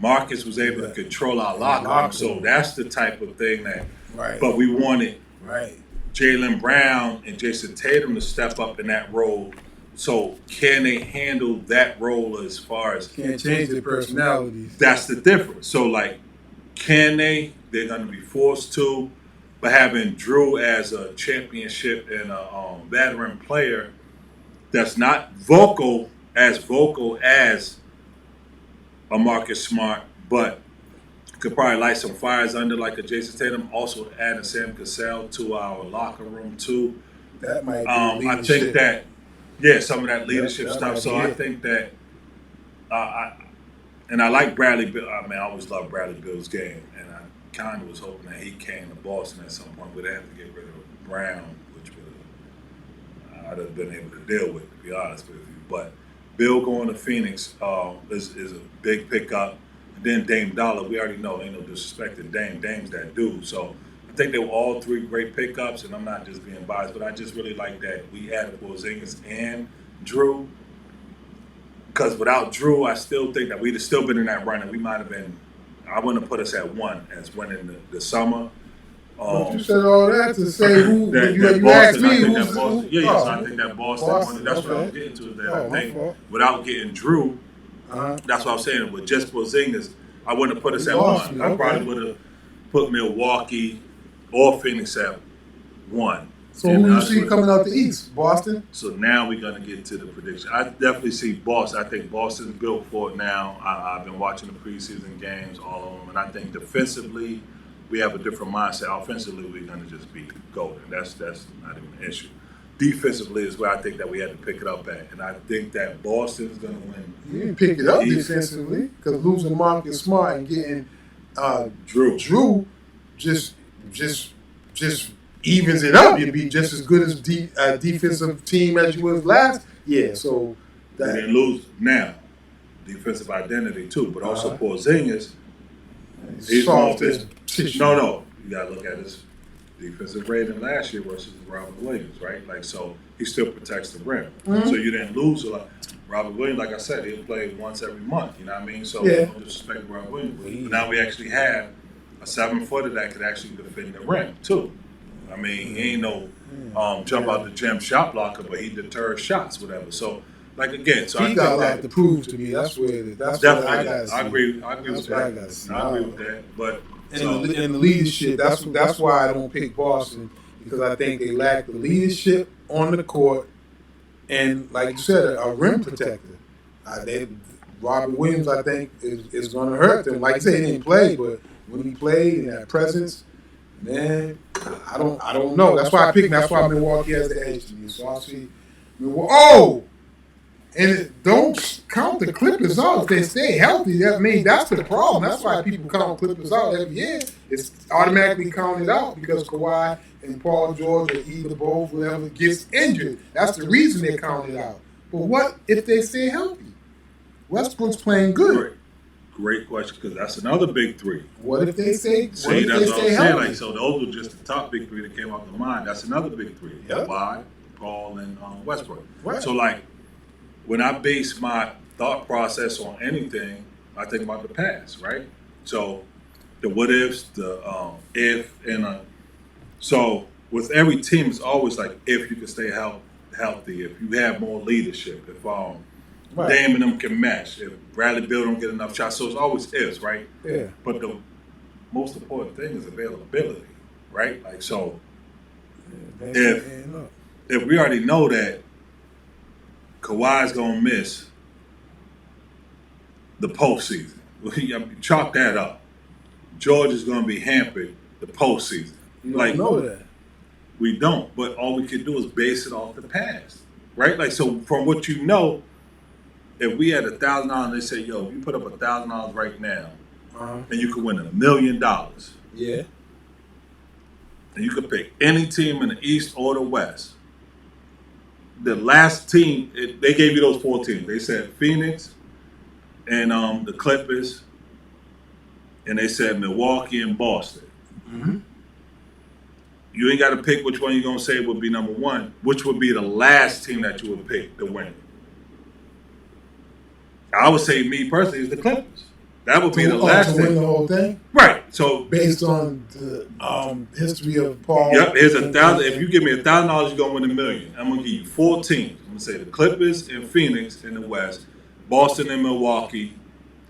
Marcus was able to control our locker room. So that's the type of thing that. Right. But we wanted right. Jaylen Brown and Jason Tatum to step up in that role. So can they handle that role as far as can't change their personalities? That's the difference. So like, can they? They're going to be forced to. But having Drew as a championship and a veteran player that's not vocal as a Marcus Smart, but could probably light some fires under like a Jason Tatum. Also adding Sam Cassell to our locker room too. That might be I think that some of that leadership stuff. So I think that and I like Bradley Beal. I mean, I always loved Bradley Beal's game, and I kind of was hoping that he came to Boston at some point. We'd have to get rid of Brown, which I'd have been able to deal with, to be honest with you. But Bill going to Phoenix is a big pickup. And then Dame Dollar, we already know, ain't no disrespect to Dame. Dame's that dude. So I think they were all 3 great pickups, and I'm not just being biased, but I just really like that we added Porzingis and Drew. Because without Drew, I still think that we'd have still been in that run, and we might have been. I wouldn't have put us at 1 as winning the summer. But you said all that to say who? You asked me who's Boston. Yeah, so I think that Boston. That's what I was getting to. That I think without getting Drew, that's what I'm saying. With just Porzingis, I wouldn't have put us at 1. I probably would have put Milwaukee or Phoenix at 1. So who you see coming out the East? Boston? So now we're going to get to the prediction. I definitely see Boston. I think Boston's built for it now. I've been watching the preseason games, all of them, and I think defensively we have a different mindset. Offensively, we're going to just be golden. That's not even an issue. Defensively is where I think that we had to pick it up at, and I think that Boston's going to win. You didn't pick it up defensively because losing Marcus Smart and getting Drew just evens it up. You'd be just as good as defensive team as you was last. Yeah, so that. And then lose now. Defensive identity too, but also Porzingis. He's soft as tissue. No. You gotta look at his defensive rating last year versus Robert Williams, right? Like, so he still protects the rim. Mm-hmm. So you didn't lose a lot. Robert Williams, like I said, he'll play once every month. You know what I mean? So no disrespect to Robert Williams. But now we actually have a 7-footer that could actually defend the rim too. I mean, he ain't no jump out the gym shot blocker, but he deters shots, whatever. So, like again, so he got a lot to prove to me. That's where it is. That's definitely. I agree with that. I agree with that. But in the leadership, that's why I don't pick Boston, because I think they lack the leadership on the court, and like you said, a rim protector. Robert Williams, I think, is going to hurt them. Like I said, he didn't play, but when he played and had presence, man, I don't know. That's why Milwaukee has the edge to me. So I see Milwaukee. Oh, and don't count the Clippers out if they stay healthy. That's the problem. That's why people count Clippers out every year. It's automatically counted out because Kawhi and Paul George or either both, whoever gets injured. That's the reason they count it out. But what if they stay healthy? Westbrook's playing good. Great question, because that's another big three. What if they stay? See, that's what I'm saying. Like, so those were just the top big three that came off the mind. That's another big three. Yep. Kawhi, Paul, and Westbrook. Right. So, like, when I base my thought process on anything, I think about the past, right? So, the what ifs, the if, and so with every team, it's always like if you can stay healthy, if you have more leadership, if Dame and them can match, if Bradley Beal don't get enough shots. So it's always ifs, right? Yeah. But the most important thing is availability, right? Like, so if we already know that Kawhi's gonna miss the postseason, chalk that up. George is gonna be hampered the postseason. You don't know that. We don't, but all we can do is base it off the past, right? Like, so from what you know, if we had $1,000, they say, yo, if you put up $1,000 right now, and you could win $1 million. Yeah. And you could pick any team in the East or the West. The last team, they gave you those 4 teams. They said Phoenix and the Clippers, and they said Milwaukee and Boston. Mm-hmm. You ain't got to pick which one you're going to say would be number one. Which would be the last team that you would pick to win? I would say, me personally, is the Clippers. That would be the last to win the whole thing? Right. So based on the history of Paul. Yep, here's $1,000. If you give me $1,000, you're gonna win $1 million. I'm gonna give you 4 teams. I'm gonna say the Clippers and Phoenix in the West, Boston and Milwaukee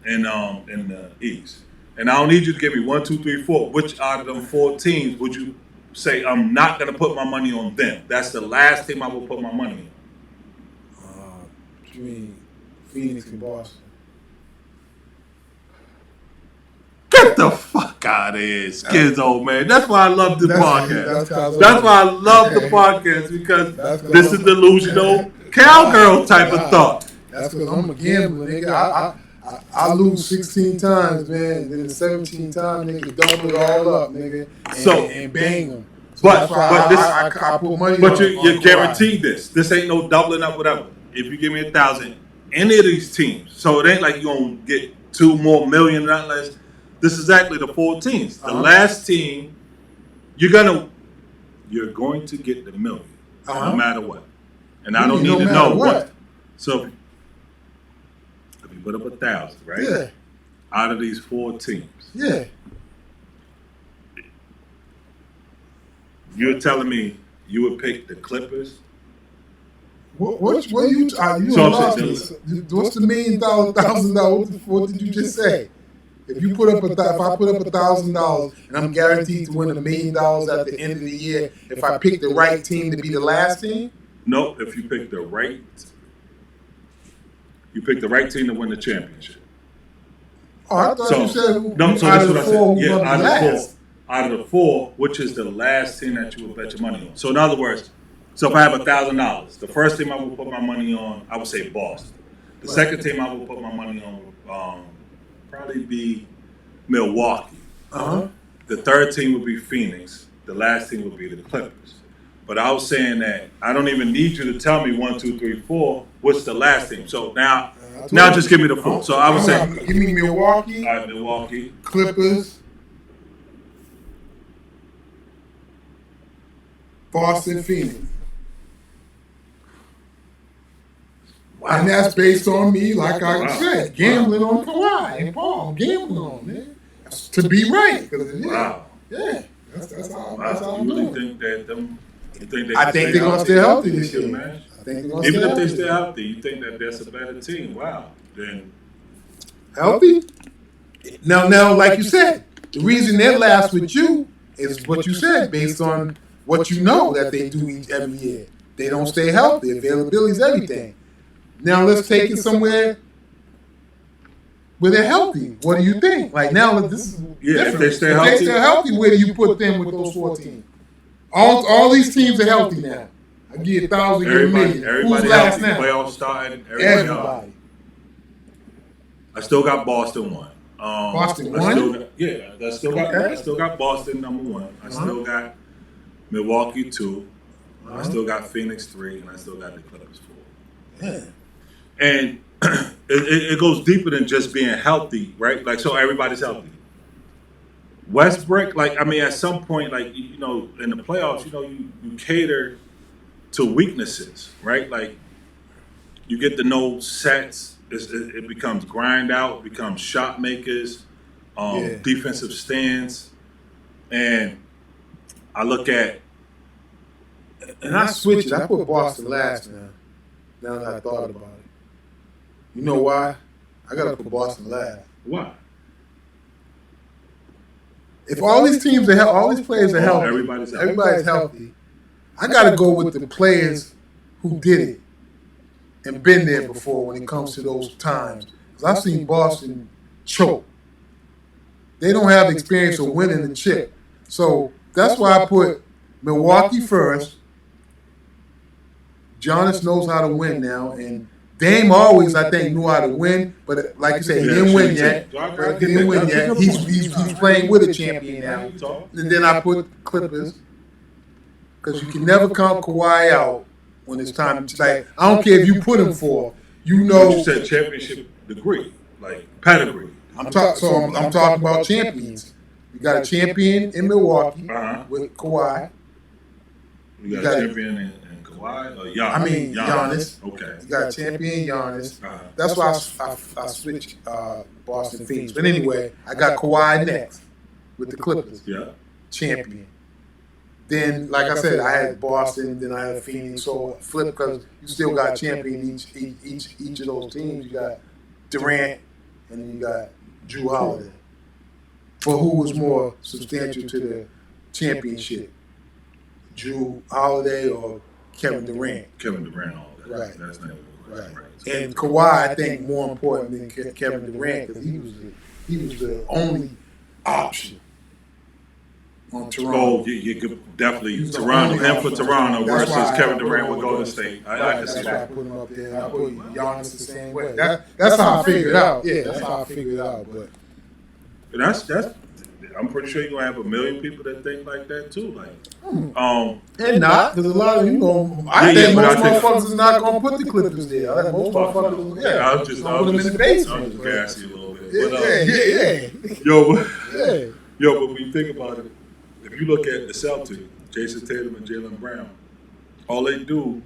in the East. And I don't need you to give me 1, 2, 3, 4. Which out of them 4 teams would you say I'm not gonna put my money on them? That's the last team I will put my money on. You mean Phoenix and Boston? Get the fuck out of here, Skizzo, man. That's why I love the podcast. That's why I love the podcast, because this is delusional cowgirl type of thought. That's because I'm a gambler, nigga. I lose 16 times, man. Then the 17 times, nigga, double it all up, nigga, and bang them. So but this, I put money but on, you're guaranteed this. This ain't no doubling up, whatever. If you give me $1,000, any of these teams, so it ain't like you're gonna get 2 more million, not less. This is exactly the 4 teams. The last team, you're going to get the $1 million, no matter what. And I don't need to know what. So if you put up 1,000, right? Yeah. Out of these 4 teams. Yeah. You're telling me you would pick the Clippers? What you so what's the $1 million, $1,000? What did you just say? If I put up $1,000 and I'm guaranteed to win $1 million at the end of the year, if I pick the right team to be the last team? No, if you pick the right team to win the championship. Oh, I thought you said no. So that's what I said. Yeah, out of the 4, which is the last team that you would bet your money on. So in other words, so if I have $1,000, the first team I will put my money on, I would say Boston. The second team I will put my money on probably be Milwaukee. The third team would be Phoenix. The last team would be the Clippers. But I was saying that I don't even need you to tell me 1, 2, 3, 4. What's the last team? So now just give me the 4. So I would say, give me Milwaukee. All right, Milwaukee, Clippers, Boston, Phoenix. Wow. And that's based on me, like I said, gambling on Kawhi and Paul. Gambling on, man. To be right. Wow. Yeah. That's how I'm you really doing. think that I think they're going to stay healthy this year, man. Even if they stay healthy, you think that that's a better team. Wow. Then healthy? Now, like you said, the reason they last with you is what you said, based on what you know that they do every year. They don't stay healthy. Availability is everything. Now let's take it somewhere where they're healthy. What do you think? Like now, this is if they stay healthy. If they stay healthy, where do you put them with those 4 teams? All these teams are healthy now. I give you 1,000, give you a million. Everybody Who's last healthy. now? Playoffs starting. Everybody. I still got Boston 1. Boston I 1? still got Boston number 1. I still got Milwaukee 2. I still got Phoenix 3, and I still got the Clippers 4. Yeah. And it goes deeper than just being healthy, right? Like, so everybody's healthy. Westbrook, like, I mean, at some point, like, you know, in the playoffs, you know, you cater to weaknesses, right? Like, you get to know sets. It becomes grind out, becomes shot makers, defensive stands. And I look at... And I switched it. I put Boston last now that I thought about it. You know why? I got to put Boston last. Why? If all these teams are all these players are healthy, everybody's healthy, I got to go with the players who did it and been there before when it comes to those times. Because I've seen Boston choke. They don't have experience of winning the chip. So that's why I put Milwaukee first. Giannis knows how to win now, and Dame always, I think, knew how to win. But like you said, he didn't win yet. He's playing with a champion now. And then I put Clippers because you can never count Kawhi out when it's time to, like, I don't care if you put him for, you know. You said championship degree, like pedigree. I'm talking about champions. You got a champion in Milwaukee with Kawhi. You got a champion in Kawhi or Giannis? Giannis. Okay. You got a champion Giannis. That's why I switched Boston Phoenix. But anyway, I got Kawhi next with the Clippers. Yeah. Champion. Then, like I said, I had Boston, then I had Phoenix. So flip, because you still got champion each of those teams. You got Durant, and then you got Jrue Holiday. For who was more substantial to the championship, Jrue Holiday or Kevin Durant? Kevin Durant, all that. Right. That's not right. And Kawhi, I think, more important than Kevin Durant because he was the only option on Toronto. Oh, you could definitely Toronto. Him for Toronto versus Kevin Durant with Golden State. I can see that's why I that. put him up there. I put Giannis the same way. That's how I figured it out. Yeah, that's how I figured it out. But that's. I'm pretty sure you're gonna have a million people that think like that too. Like, and not because a lot of I think most motherfuckers is not gonna put the Clippers there. I think most motherfuckers, I'll just put them in the basement. I'll just gas you a little bit. Yeah. But when you think about it, if you look at the Celtics, Jason Tatum and Jaylen Brown, all they do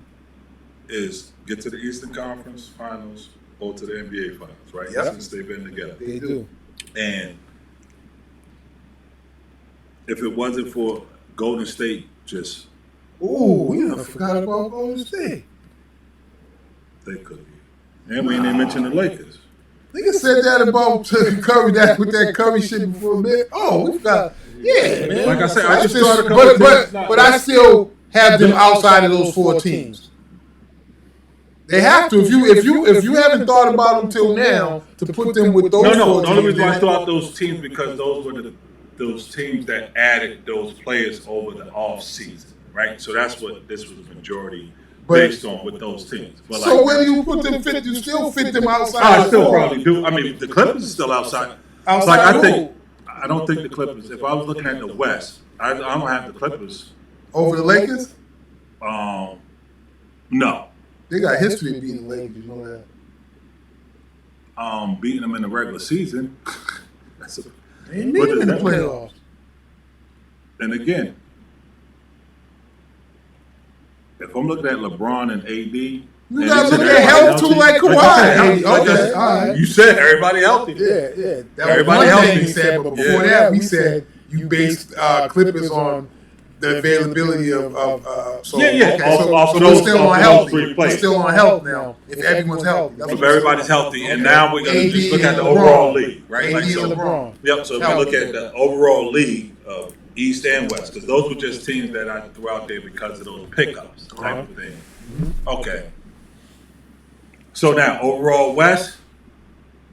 is get to the Eastern Conference Finals or to the NBA Finals, right? Yep. Since they've been together. They do. And if it wasn't for Golden State just... we forgot about Golden State. They could be. And we didn't mention the Lakers. Nigga said that about Curry, with that Curry shit before a bit. Oh, we forgot. Yeah, man. Like I said, I just started a couple but I still have them outside of those 4 teams. They have to. If you haven't thought about them till now, to put them with those 4 teams. No. The only reason why I threw out those teams because those were those teams that added those players over the off season, right? So that's what this was majority based on with those teams. But so where do you put them? You still fit them outside? I still probably do. I mean, the Clippers are still outside. I don't think the Clippers. If I was looking at the West, I don't have the Clippers over the Lakers. No. They got history of beating the Lakers. You know that. Beating them in the regular season. They ain't beat them in the playoffs. And again, if I'm looking at LeBron and AD, you gotta look at health too, like Kawhi. Okay, all right. You said everybody healthy. Yeah. That everybody was one healthy. thing we said, but before that, we said you based Clippers on the availability of so we're still on health. We're still on health now. If everyone's healthy, if everybody's healthy, and now we're gonna just look at the overall league, right? AD and LeBron. Yep. So if we look at the overall league of East and West, because those were just teams that I threw out there because of those pickups type of thing. Okay. So now overall West,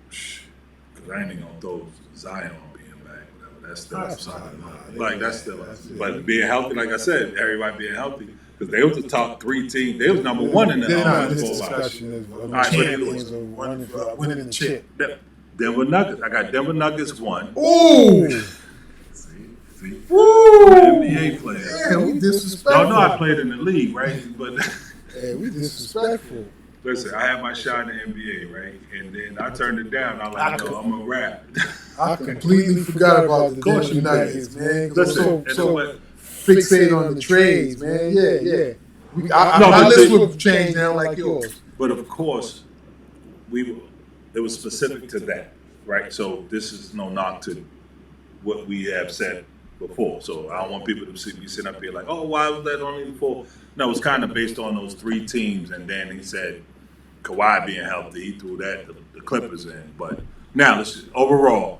because I ain't even gonna throw Zion being back, whatever That's still something. Like that's still. But being healthy, like I said, everybody being healthy because they was the top 3 team. They was number 1 in the They're not in this before last discussion year. of right, champions or running for winning the chip. Denver Nuggets. I got Denver Nuggets 1. Ooh, See? woo! NBA player. Damn, we disrespectful. Y'all know I played in the league, right? But Hey, we disrespectful. listen, I had my shot in the NBA, right? And then I turned it down. I'm like, no, I'm gonna rap. I completely forgot about the Denver Nuggets, man. 'Cause I'm Listen, so fixated on the trades, man. Yeah. No, My but list the- would change now like yours. But of course, it was specific to that, right? So this is no knock to what we have said before. So I don't want people to be sitting up here like, oh, why was that only 4? No, it was kind of based on those 3 teams, and then he said Kawhi being healthy, he threw that the Clippers in. But now, overall,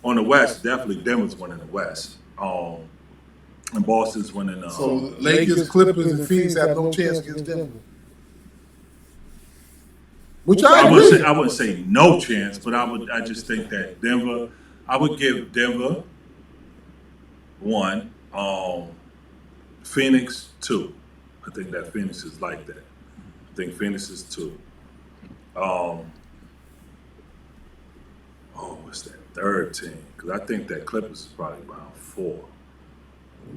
on the West, definitely Denver's winning the West. And Boston's winning. So Lakers, Clippers, and Phoenix have no chance against Denver. Which I agree. I wouldn't say no chance, but I just think that Denver. I would give Denver 1, Phoenix 2. I think that Phoenix is like that. I think Phoenix is 2. What's that 3rd team? Because I think that Clippers is probably around 4.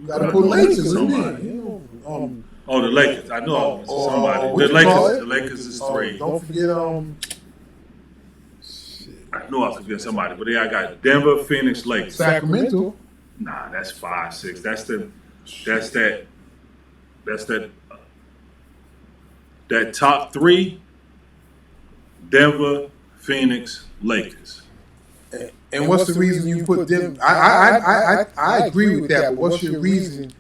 You gotta put Lakers in there. Somebody. You know, Oh, the Lakers. I know I was somebody. what The you call it? Lakers is 3. Don't forget I knew I was forgetting somebody, but yeah, I got Denver, Phoenix, Lakers. Sacramento. Nah, that's 5, 6. That top 3. Denver, Phoenix, Lakers. And what's the reason you put them? I agree with that. But what's your reason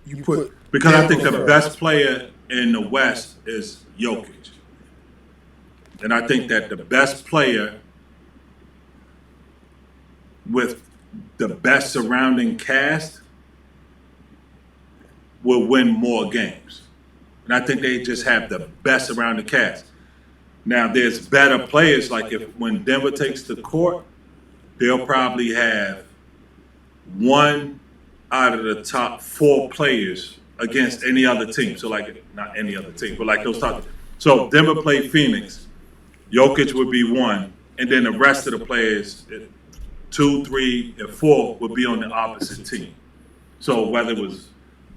you put? Because I think the Denver best first? player in the West is Jokic. And I think that the best player with the best surrounding cast will win more games. And I think they just have the best surrounding cast. Now, there's better players, like when Denver takes the court, they'll probably have 1 out of the top 4 players against any other team. So, like, not any other team, but like those top. So, Denver played Phoenix. Jokic would be 1, and then the rest of the players, 2, 3, and 4, would be on the opposite team. So, whether it was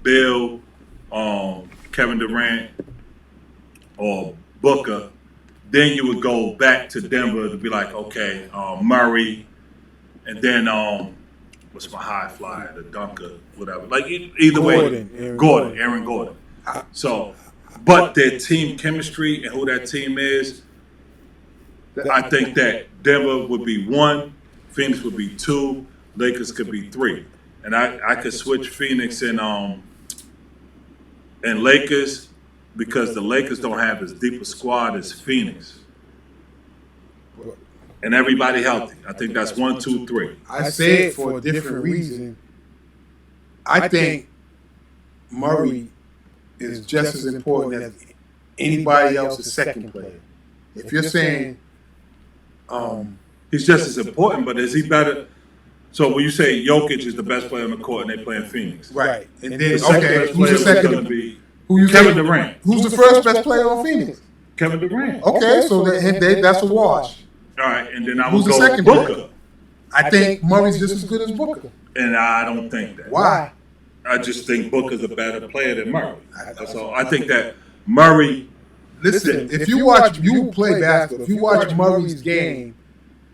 Bill, Kevin Durant, or Booker, then you would go back to Denver to be like, okay, Murray, and then what's my high flyer, the dunker, whatever. Like either way, Aaron Gordon. So, but their team chemistry and who that team is, I think that Denver would be 1, Phoenix would be 2, Lakers could be 3, and I could switch Phoenix and Lakers. Because the Lakers don't have as deep a squad as Phoenix. And everybody healthy. I think that's 1, 2, 3. I say it for a different reason. I think Murray is just as important as anybody else's second player. If you're saying, He's just as important, but is he better? So when you say Jokic is the best player on the court and they play in Phoenix. right, and The then second okay, best who's player the is going to second? be Who you Kevin think- Durant. Who's the first best player on Phoenix? Kevin Durant. Okay, so that's a wash. All right, and then I Who's would the go second Booker. player? I think Murray's just as good as Booker. And I don't think that. Why? I just think Booker's a better player than Murray. That's all. I think that Murray. Listen, if you play basketball, if you watch Murray's game,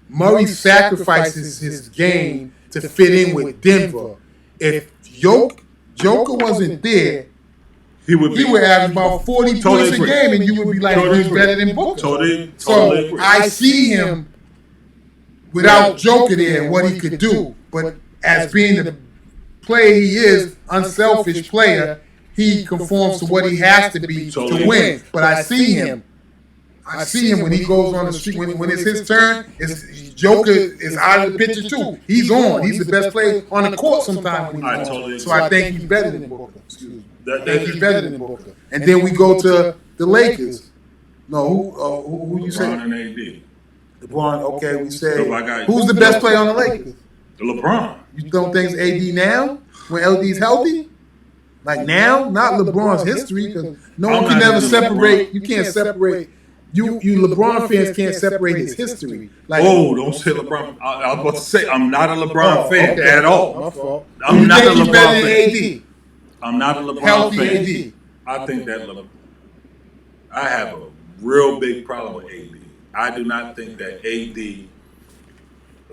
Murray sacrifices his game to fit in with Denver. If Joker wasn't there, He would average about 40 Totally points a agree. game, and you would be like, Totally he's agree. better than Booker. Totally So agree. I see him without Joker there and what he could do. But as being the player he is, unselfish player, he conforms to what he has to be Totally to win. agree. But I see him when he goes on the street, when it's his turn, Joker is out of the picture too. He's on. He's the best player on the court sometimes when he's I on. totally So I think he's better than Booker. Excuse me. I That think is he's better than Booker. And then we go to the Lakers. No, who you LeBron say? and AD. LeBron. Okay, we say So I got- who's the best player on the Lakers? LeBron. You don't think it's AD now when LD's healthy? Like now, not LeBron's history, because no one can never separate. You can't separate. You LeBron fans can't separate his history. Like, Don't say LeBron. I was about to say I'm not a LeBron fan at all. My fault. I'm not a he's LeBron better fan. than AD. I'm not a LeBron Healthy fan. AD. I think that I have a real big problem with AD. I do not think that AD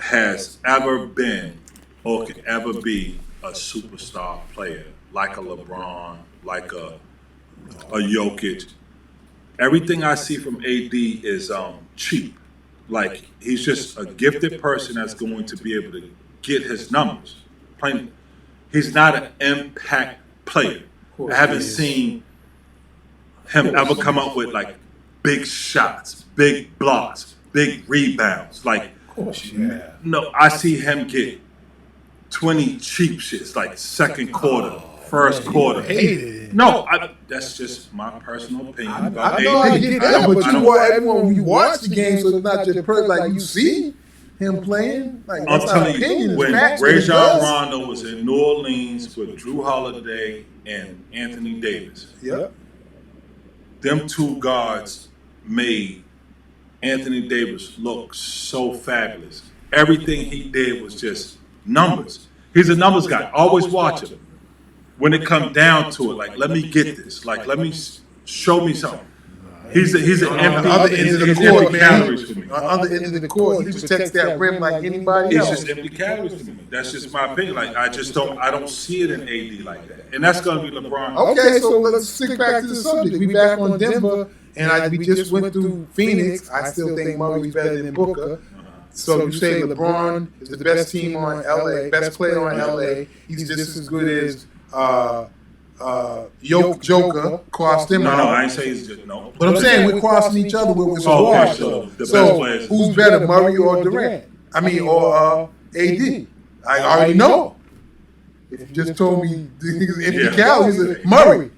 has ever been or could ever be a superstar player like a LeBron, like a Jokic. Everything I see from AD is cheap. Like he's just a gifted person that's going to be able to get his numbers. Plain, he's not an impact player. I haven't seen him ever come up with like big shots, big blocks, big rebounds. Like, no, I see him get 20 cheap shits, like second quarter, first quarter. No, that's just my personal opinion about I know I AD. get that, but you want everyone when you watch the game, so it's not just like you see him playing. Like, I'm that's not telling opinion, you, it's when facts, Rajon it does. Rondo was in New Orleans with Drew Holiday and Anthony Davis, Yep. them two guards made Anthony Davis look so fabulous. Everything he did was just numbers. He's a numbers guy. Always watch him. When it comes down to it, like, let me get this. Like, let me show me something. He's an empty, other end of the he's court, empty man. calories to me. On the other end of the court, he protects that rim like anybody It's else. just empty calories to me. That's just my opinion. Like, I don't see it in AD like that. And that's gonna be LeBron. Okay, so let's stick back to the subject. We back on Denver, and we just went through Phoenix. I still think Murray's better than Booker. So you say LeBron is the best team on LA, best player on LA. He's just as good as Joker crossed him No, out. I ain't say he's just no. But I'm saying we're crossing each other with Oh, okay, Kawhi. so the best So players. who's better, Murray or Durant? I mean, or AD? I already know. If you just told me these empty calories, it's Murray.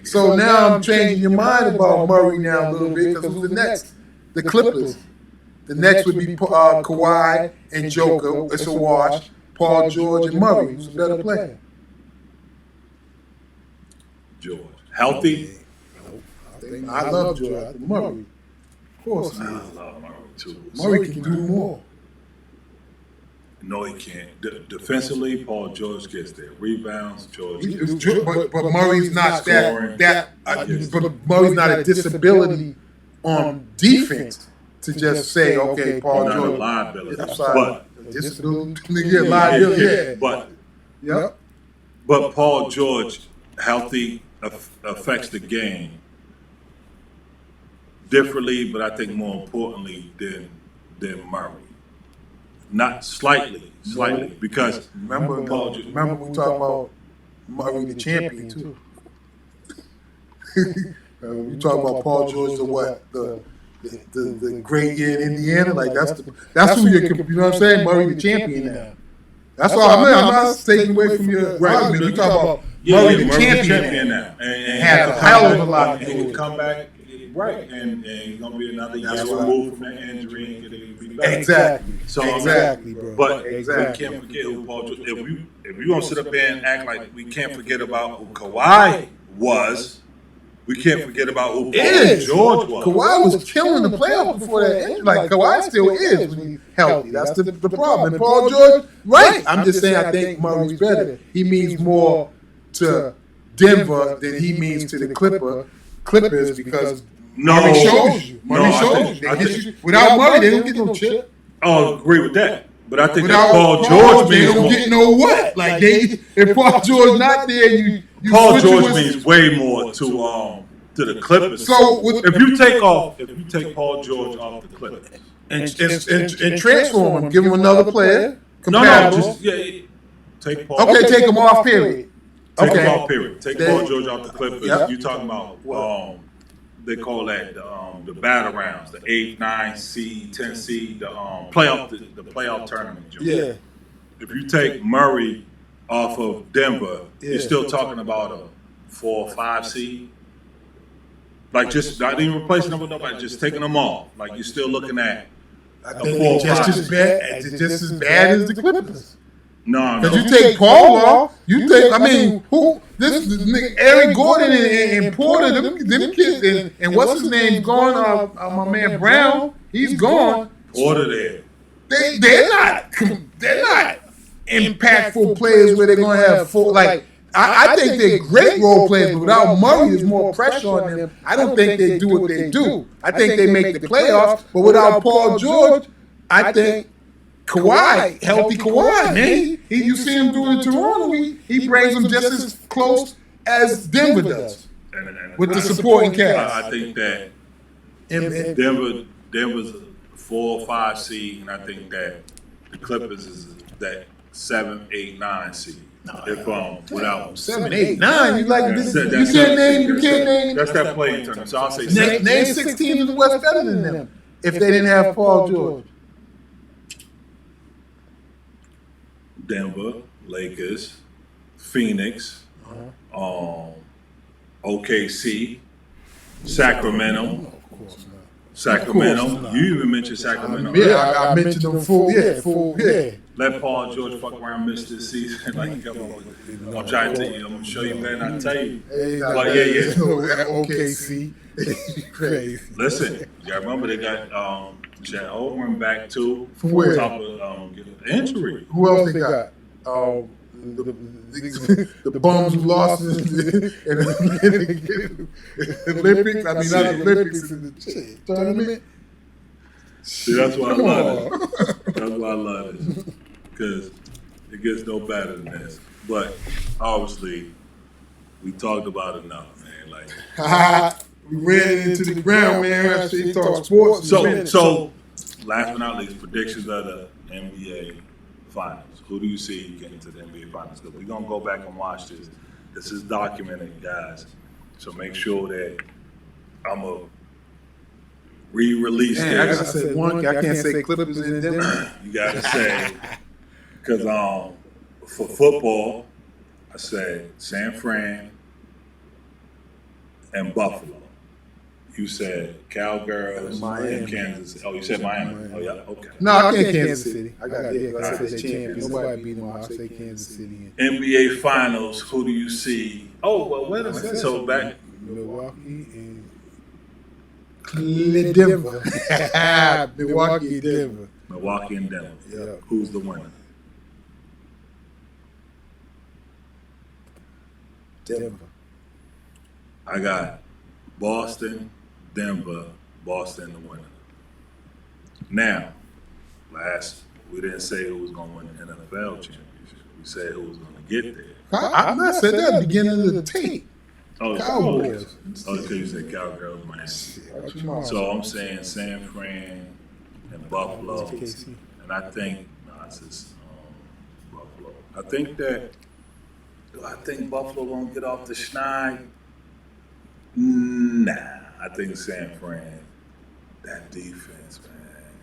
So now I'm changing your mind about Murray now a little bit, because who's the next? The Clippers. The next would be Kawhi and Joker. It's a wash. Paul George and Murray. Who's a better player? George. Healthy? I love George. I think Murray. Of course he I is. love Murray too. Murray can do more. No, he can't. Defensively, Paul George gets there. Rebounds, George. But Murray's not but Murray's not a disability on defense to just say, okay, Paul Not a George. liability. I'm sorry. But Disability, nigga, liability. Yeah. But Yep. Paul George, healthy, affects the game differently, but I think more importantly than Murray. Not slightly, because Remember we talking about Murray the champion too. We talking about Paul George, the great year in Indiana. Like that's who you know what I'm saying. Murray the champion now. That's all I mean. I'm not taking away from your argument. We talking about Murray the champion now, and had a hell of a lot and to he do. can come back right, and he's gonna be another year removed from that injury and get it back. Exactly. So Exactly, bro. But Exactly. we can't forget who Paul George. If you gonna sit up there and act like we can't forget about who Kawhi was, we can't forget about who Paul George was. Kawhi was killing the playoffs before that injury. Like Kawhi still is when he's healthy. That's the problem. And Paul George, right? I'm just saying I think Murray's better. He means more to Denver than he means to the Clippers because Murray shows you. Murray shows you. They get you. Without Murray, they don't get no chip. I'll agree with that. But I think Without that Paul George they means don't more. get no what. Like if Paul George not there, you Paul switch George with- means way more to the Clippers. So with- if you take Paul George off the Clippers, and transform him, give him another player. no, Compatible. take Paul. Okay, take him off. Period. Take Okay. him off. Period. Take Then- Paul George off the Clippers. Yep. You talking about they call that the battle rounds, the 8, 9 seed, 10 seed, the playoff tournament. Joe. Yeah. If you take Murray off of Denver, you're still talking about a 4 or 5 seed. Like just not even replacing them with nobody, just taking them off. Like you're still looking at I a think 4 or just 5 as bad as the Clippers. No. Because you take Paul off, you take. I mean, who? This nigga, Eric Gordon and Porter, them kids, and what's his name? Gone. My man Brown, he's gone. Porter there. They're not impactful players where they're gonna have full like. I think they're great role players, but without Murray, there's more pressure on them. I don't think they do what they do. I think they make the playoffs, but without Paul George, I think Kawhi, healthy Kawhi, man. You see him do it in Toronto, he brings them just as close as Denver does with the supporting cast. I think that Denver's a 4 or 5 seed, and I think that the Clippers is that 7, 8, 9 seed. If without 7, 8, 9, you like this? You can't name. That's that play term. So I'll say name 6 teams in the West better than them if they didn't have Paul George. Denver, Lakers, Phoenix, OKC, Sacramento. Sacramento. You even mentioned Sacramento. Yeah, I mentioned them full. Let Paul George fuck around, miss this season. Like, I'm trying to tell you, I'm gonna show you, man. I tell you. But OKC. Crazy. Listen, y'all remember they got Chet Holmgren back too. From where? Top of injury. Who else they got? The bums who lost in the Olympics. I mean, not the Olympics, in the tournament. See, that's why I love it. That's why I love it. Because it gets no better than this. But obviously, we talked about enough, man. Like we ran into the ground, man. I should talk sports. So last but not least, predictions of the NBA Finals. Who do you see getting to the NBA Finals? Because we're gonna go back and watch this. This is documented, guys. So make sure that I'm a re-release this. I gotta say one. I can't say Clippers in Denver. You gotta say, because for football, I said San Fran and Buffalo. You said Cowgirls and Kansas. Oh, you said Miami. Oh, yeah. Okay. No, I can't Kansas City. I said champions. Nobody beat them. I'll say Kansas City. NBA Finals. Who do you see? Oh, well, wait a minute. So back Milwaukee and Denver. Milwaukee and Denver. Milwaukee and Denver. Yeah. Who's the winner? Denver. I got Boston, Denver, Boston the winner. Now, we didn't say who was going to win the NFL championship. We said who was going to get there. I said that at the beginning of the tape. Oh, Cowboys. Oh, because you said Cowgirls, man. So I'm saying San Fran and Buffalo. And I think, it's just Buffalo. I think Buffalo going to get off the schneid. Nah, I think San Fran. That defense, man.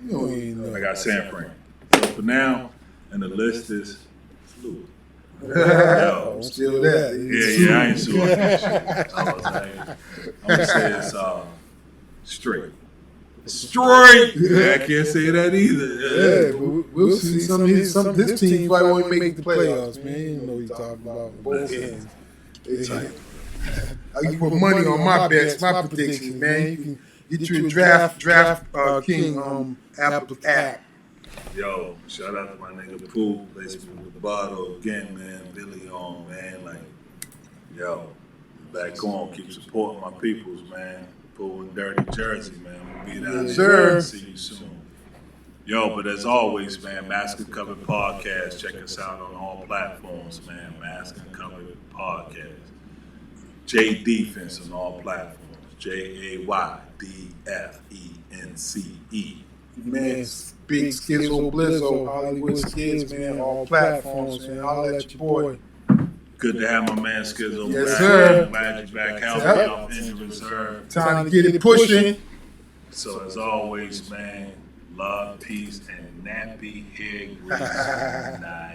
You don't even know. I got San Fran. So for now, and the list is fluid. I'm still that. Yeah, I ain't sure. I'm gonna say it's straight. Yeah, I can't say that either. Yeah, but we'll see. This team probably won't make the playoffs, man. You know what he's talking about. Both ends. I can put money on my bets, my predictions, man. You can get you a draft King Apple app. Yo, shout out to my nigga Pooh, basically with the bottle again, man. Billy on, man. Like, yo, back on, keep supporting my peoples, man. Pooh in Dirty Jersey, man. We'll be down there. See you soon. Yo, but as always, man, Mask and Covered Podcast. Check us out on all platforms, man. Mask and Covered Podcast. J Defense on all platforms. JAYDFENCE. Man, Big Skizzo Blizzo, Hollywood Skids, man, all platforms, man. Holla at your boy. Good to have my man Skizzo Yes, back. sir. Glad you're back. Healthy off injury reserve. Time to get it pushing. So as always, man, love, peace, and nappy hair grease. Nice.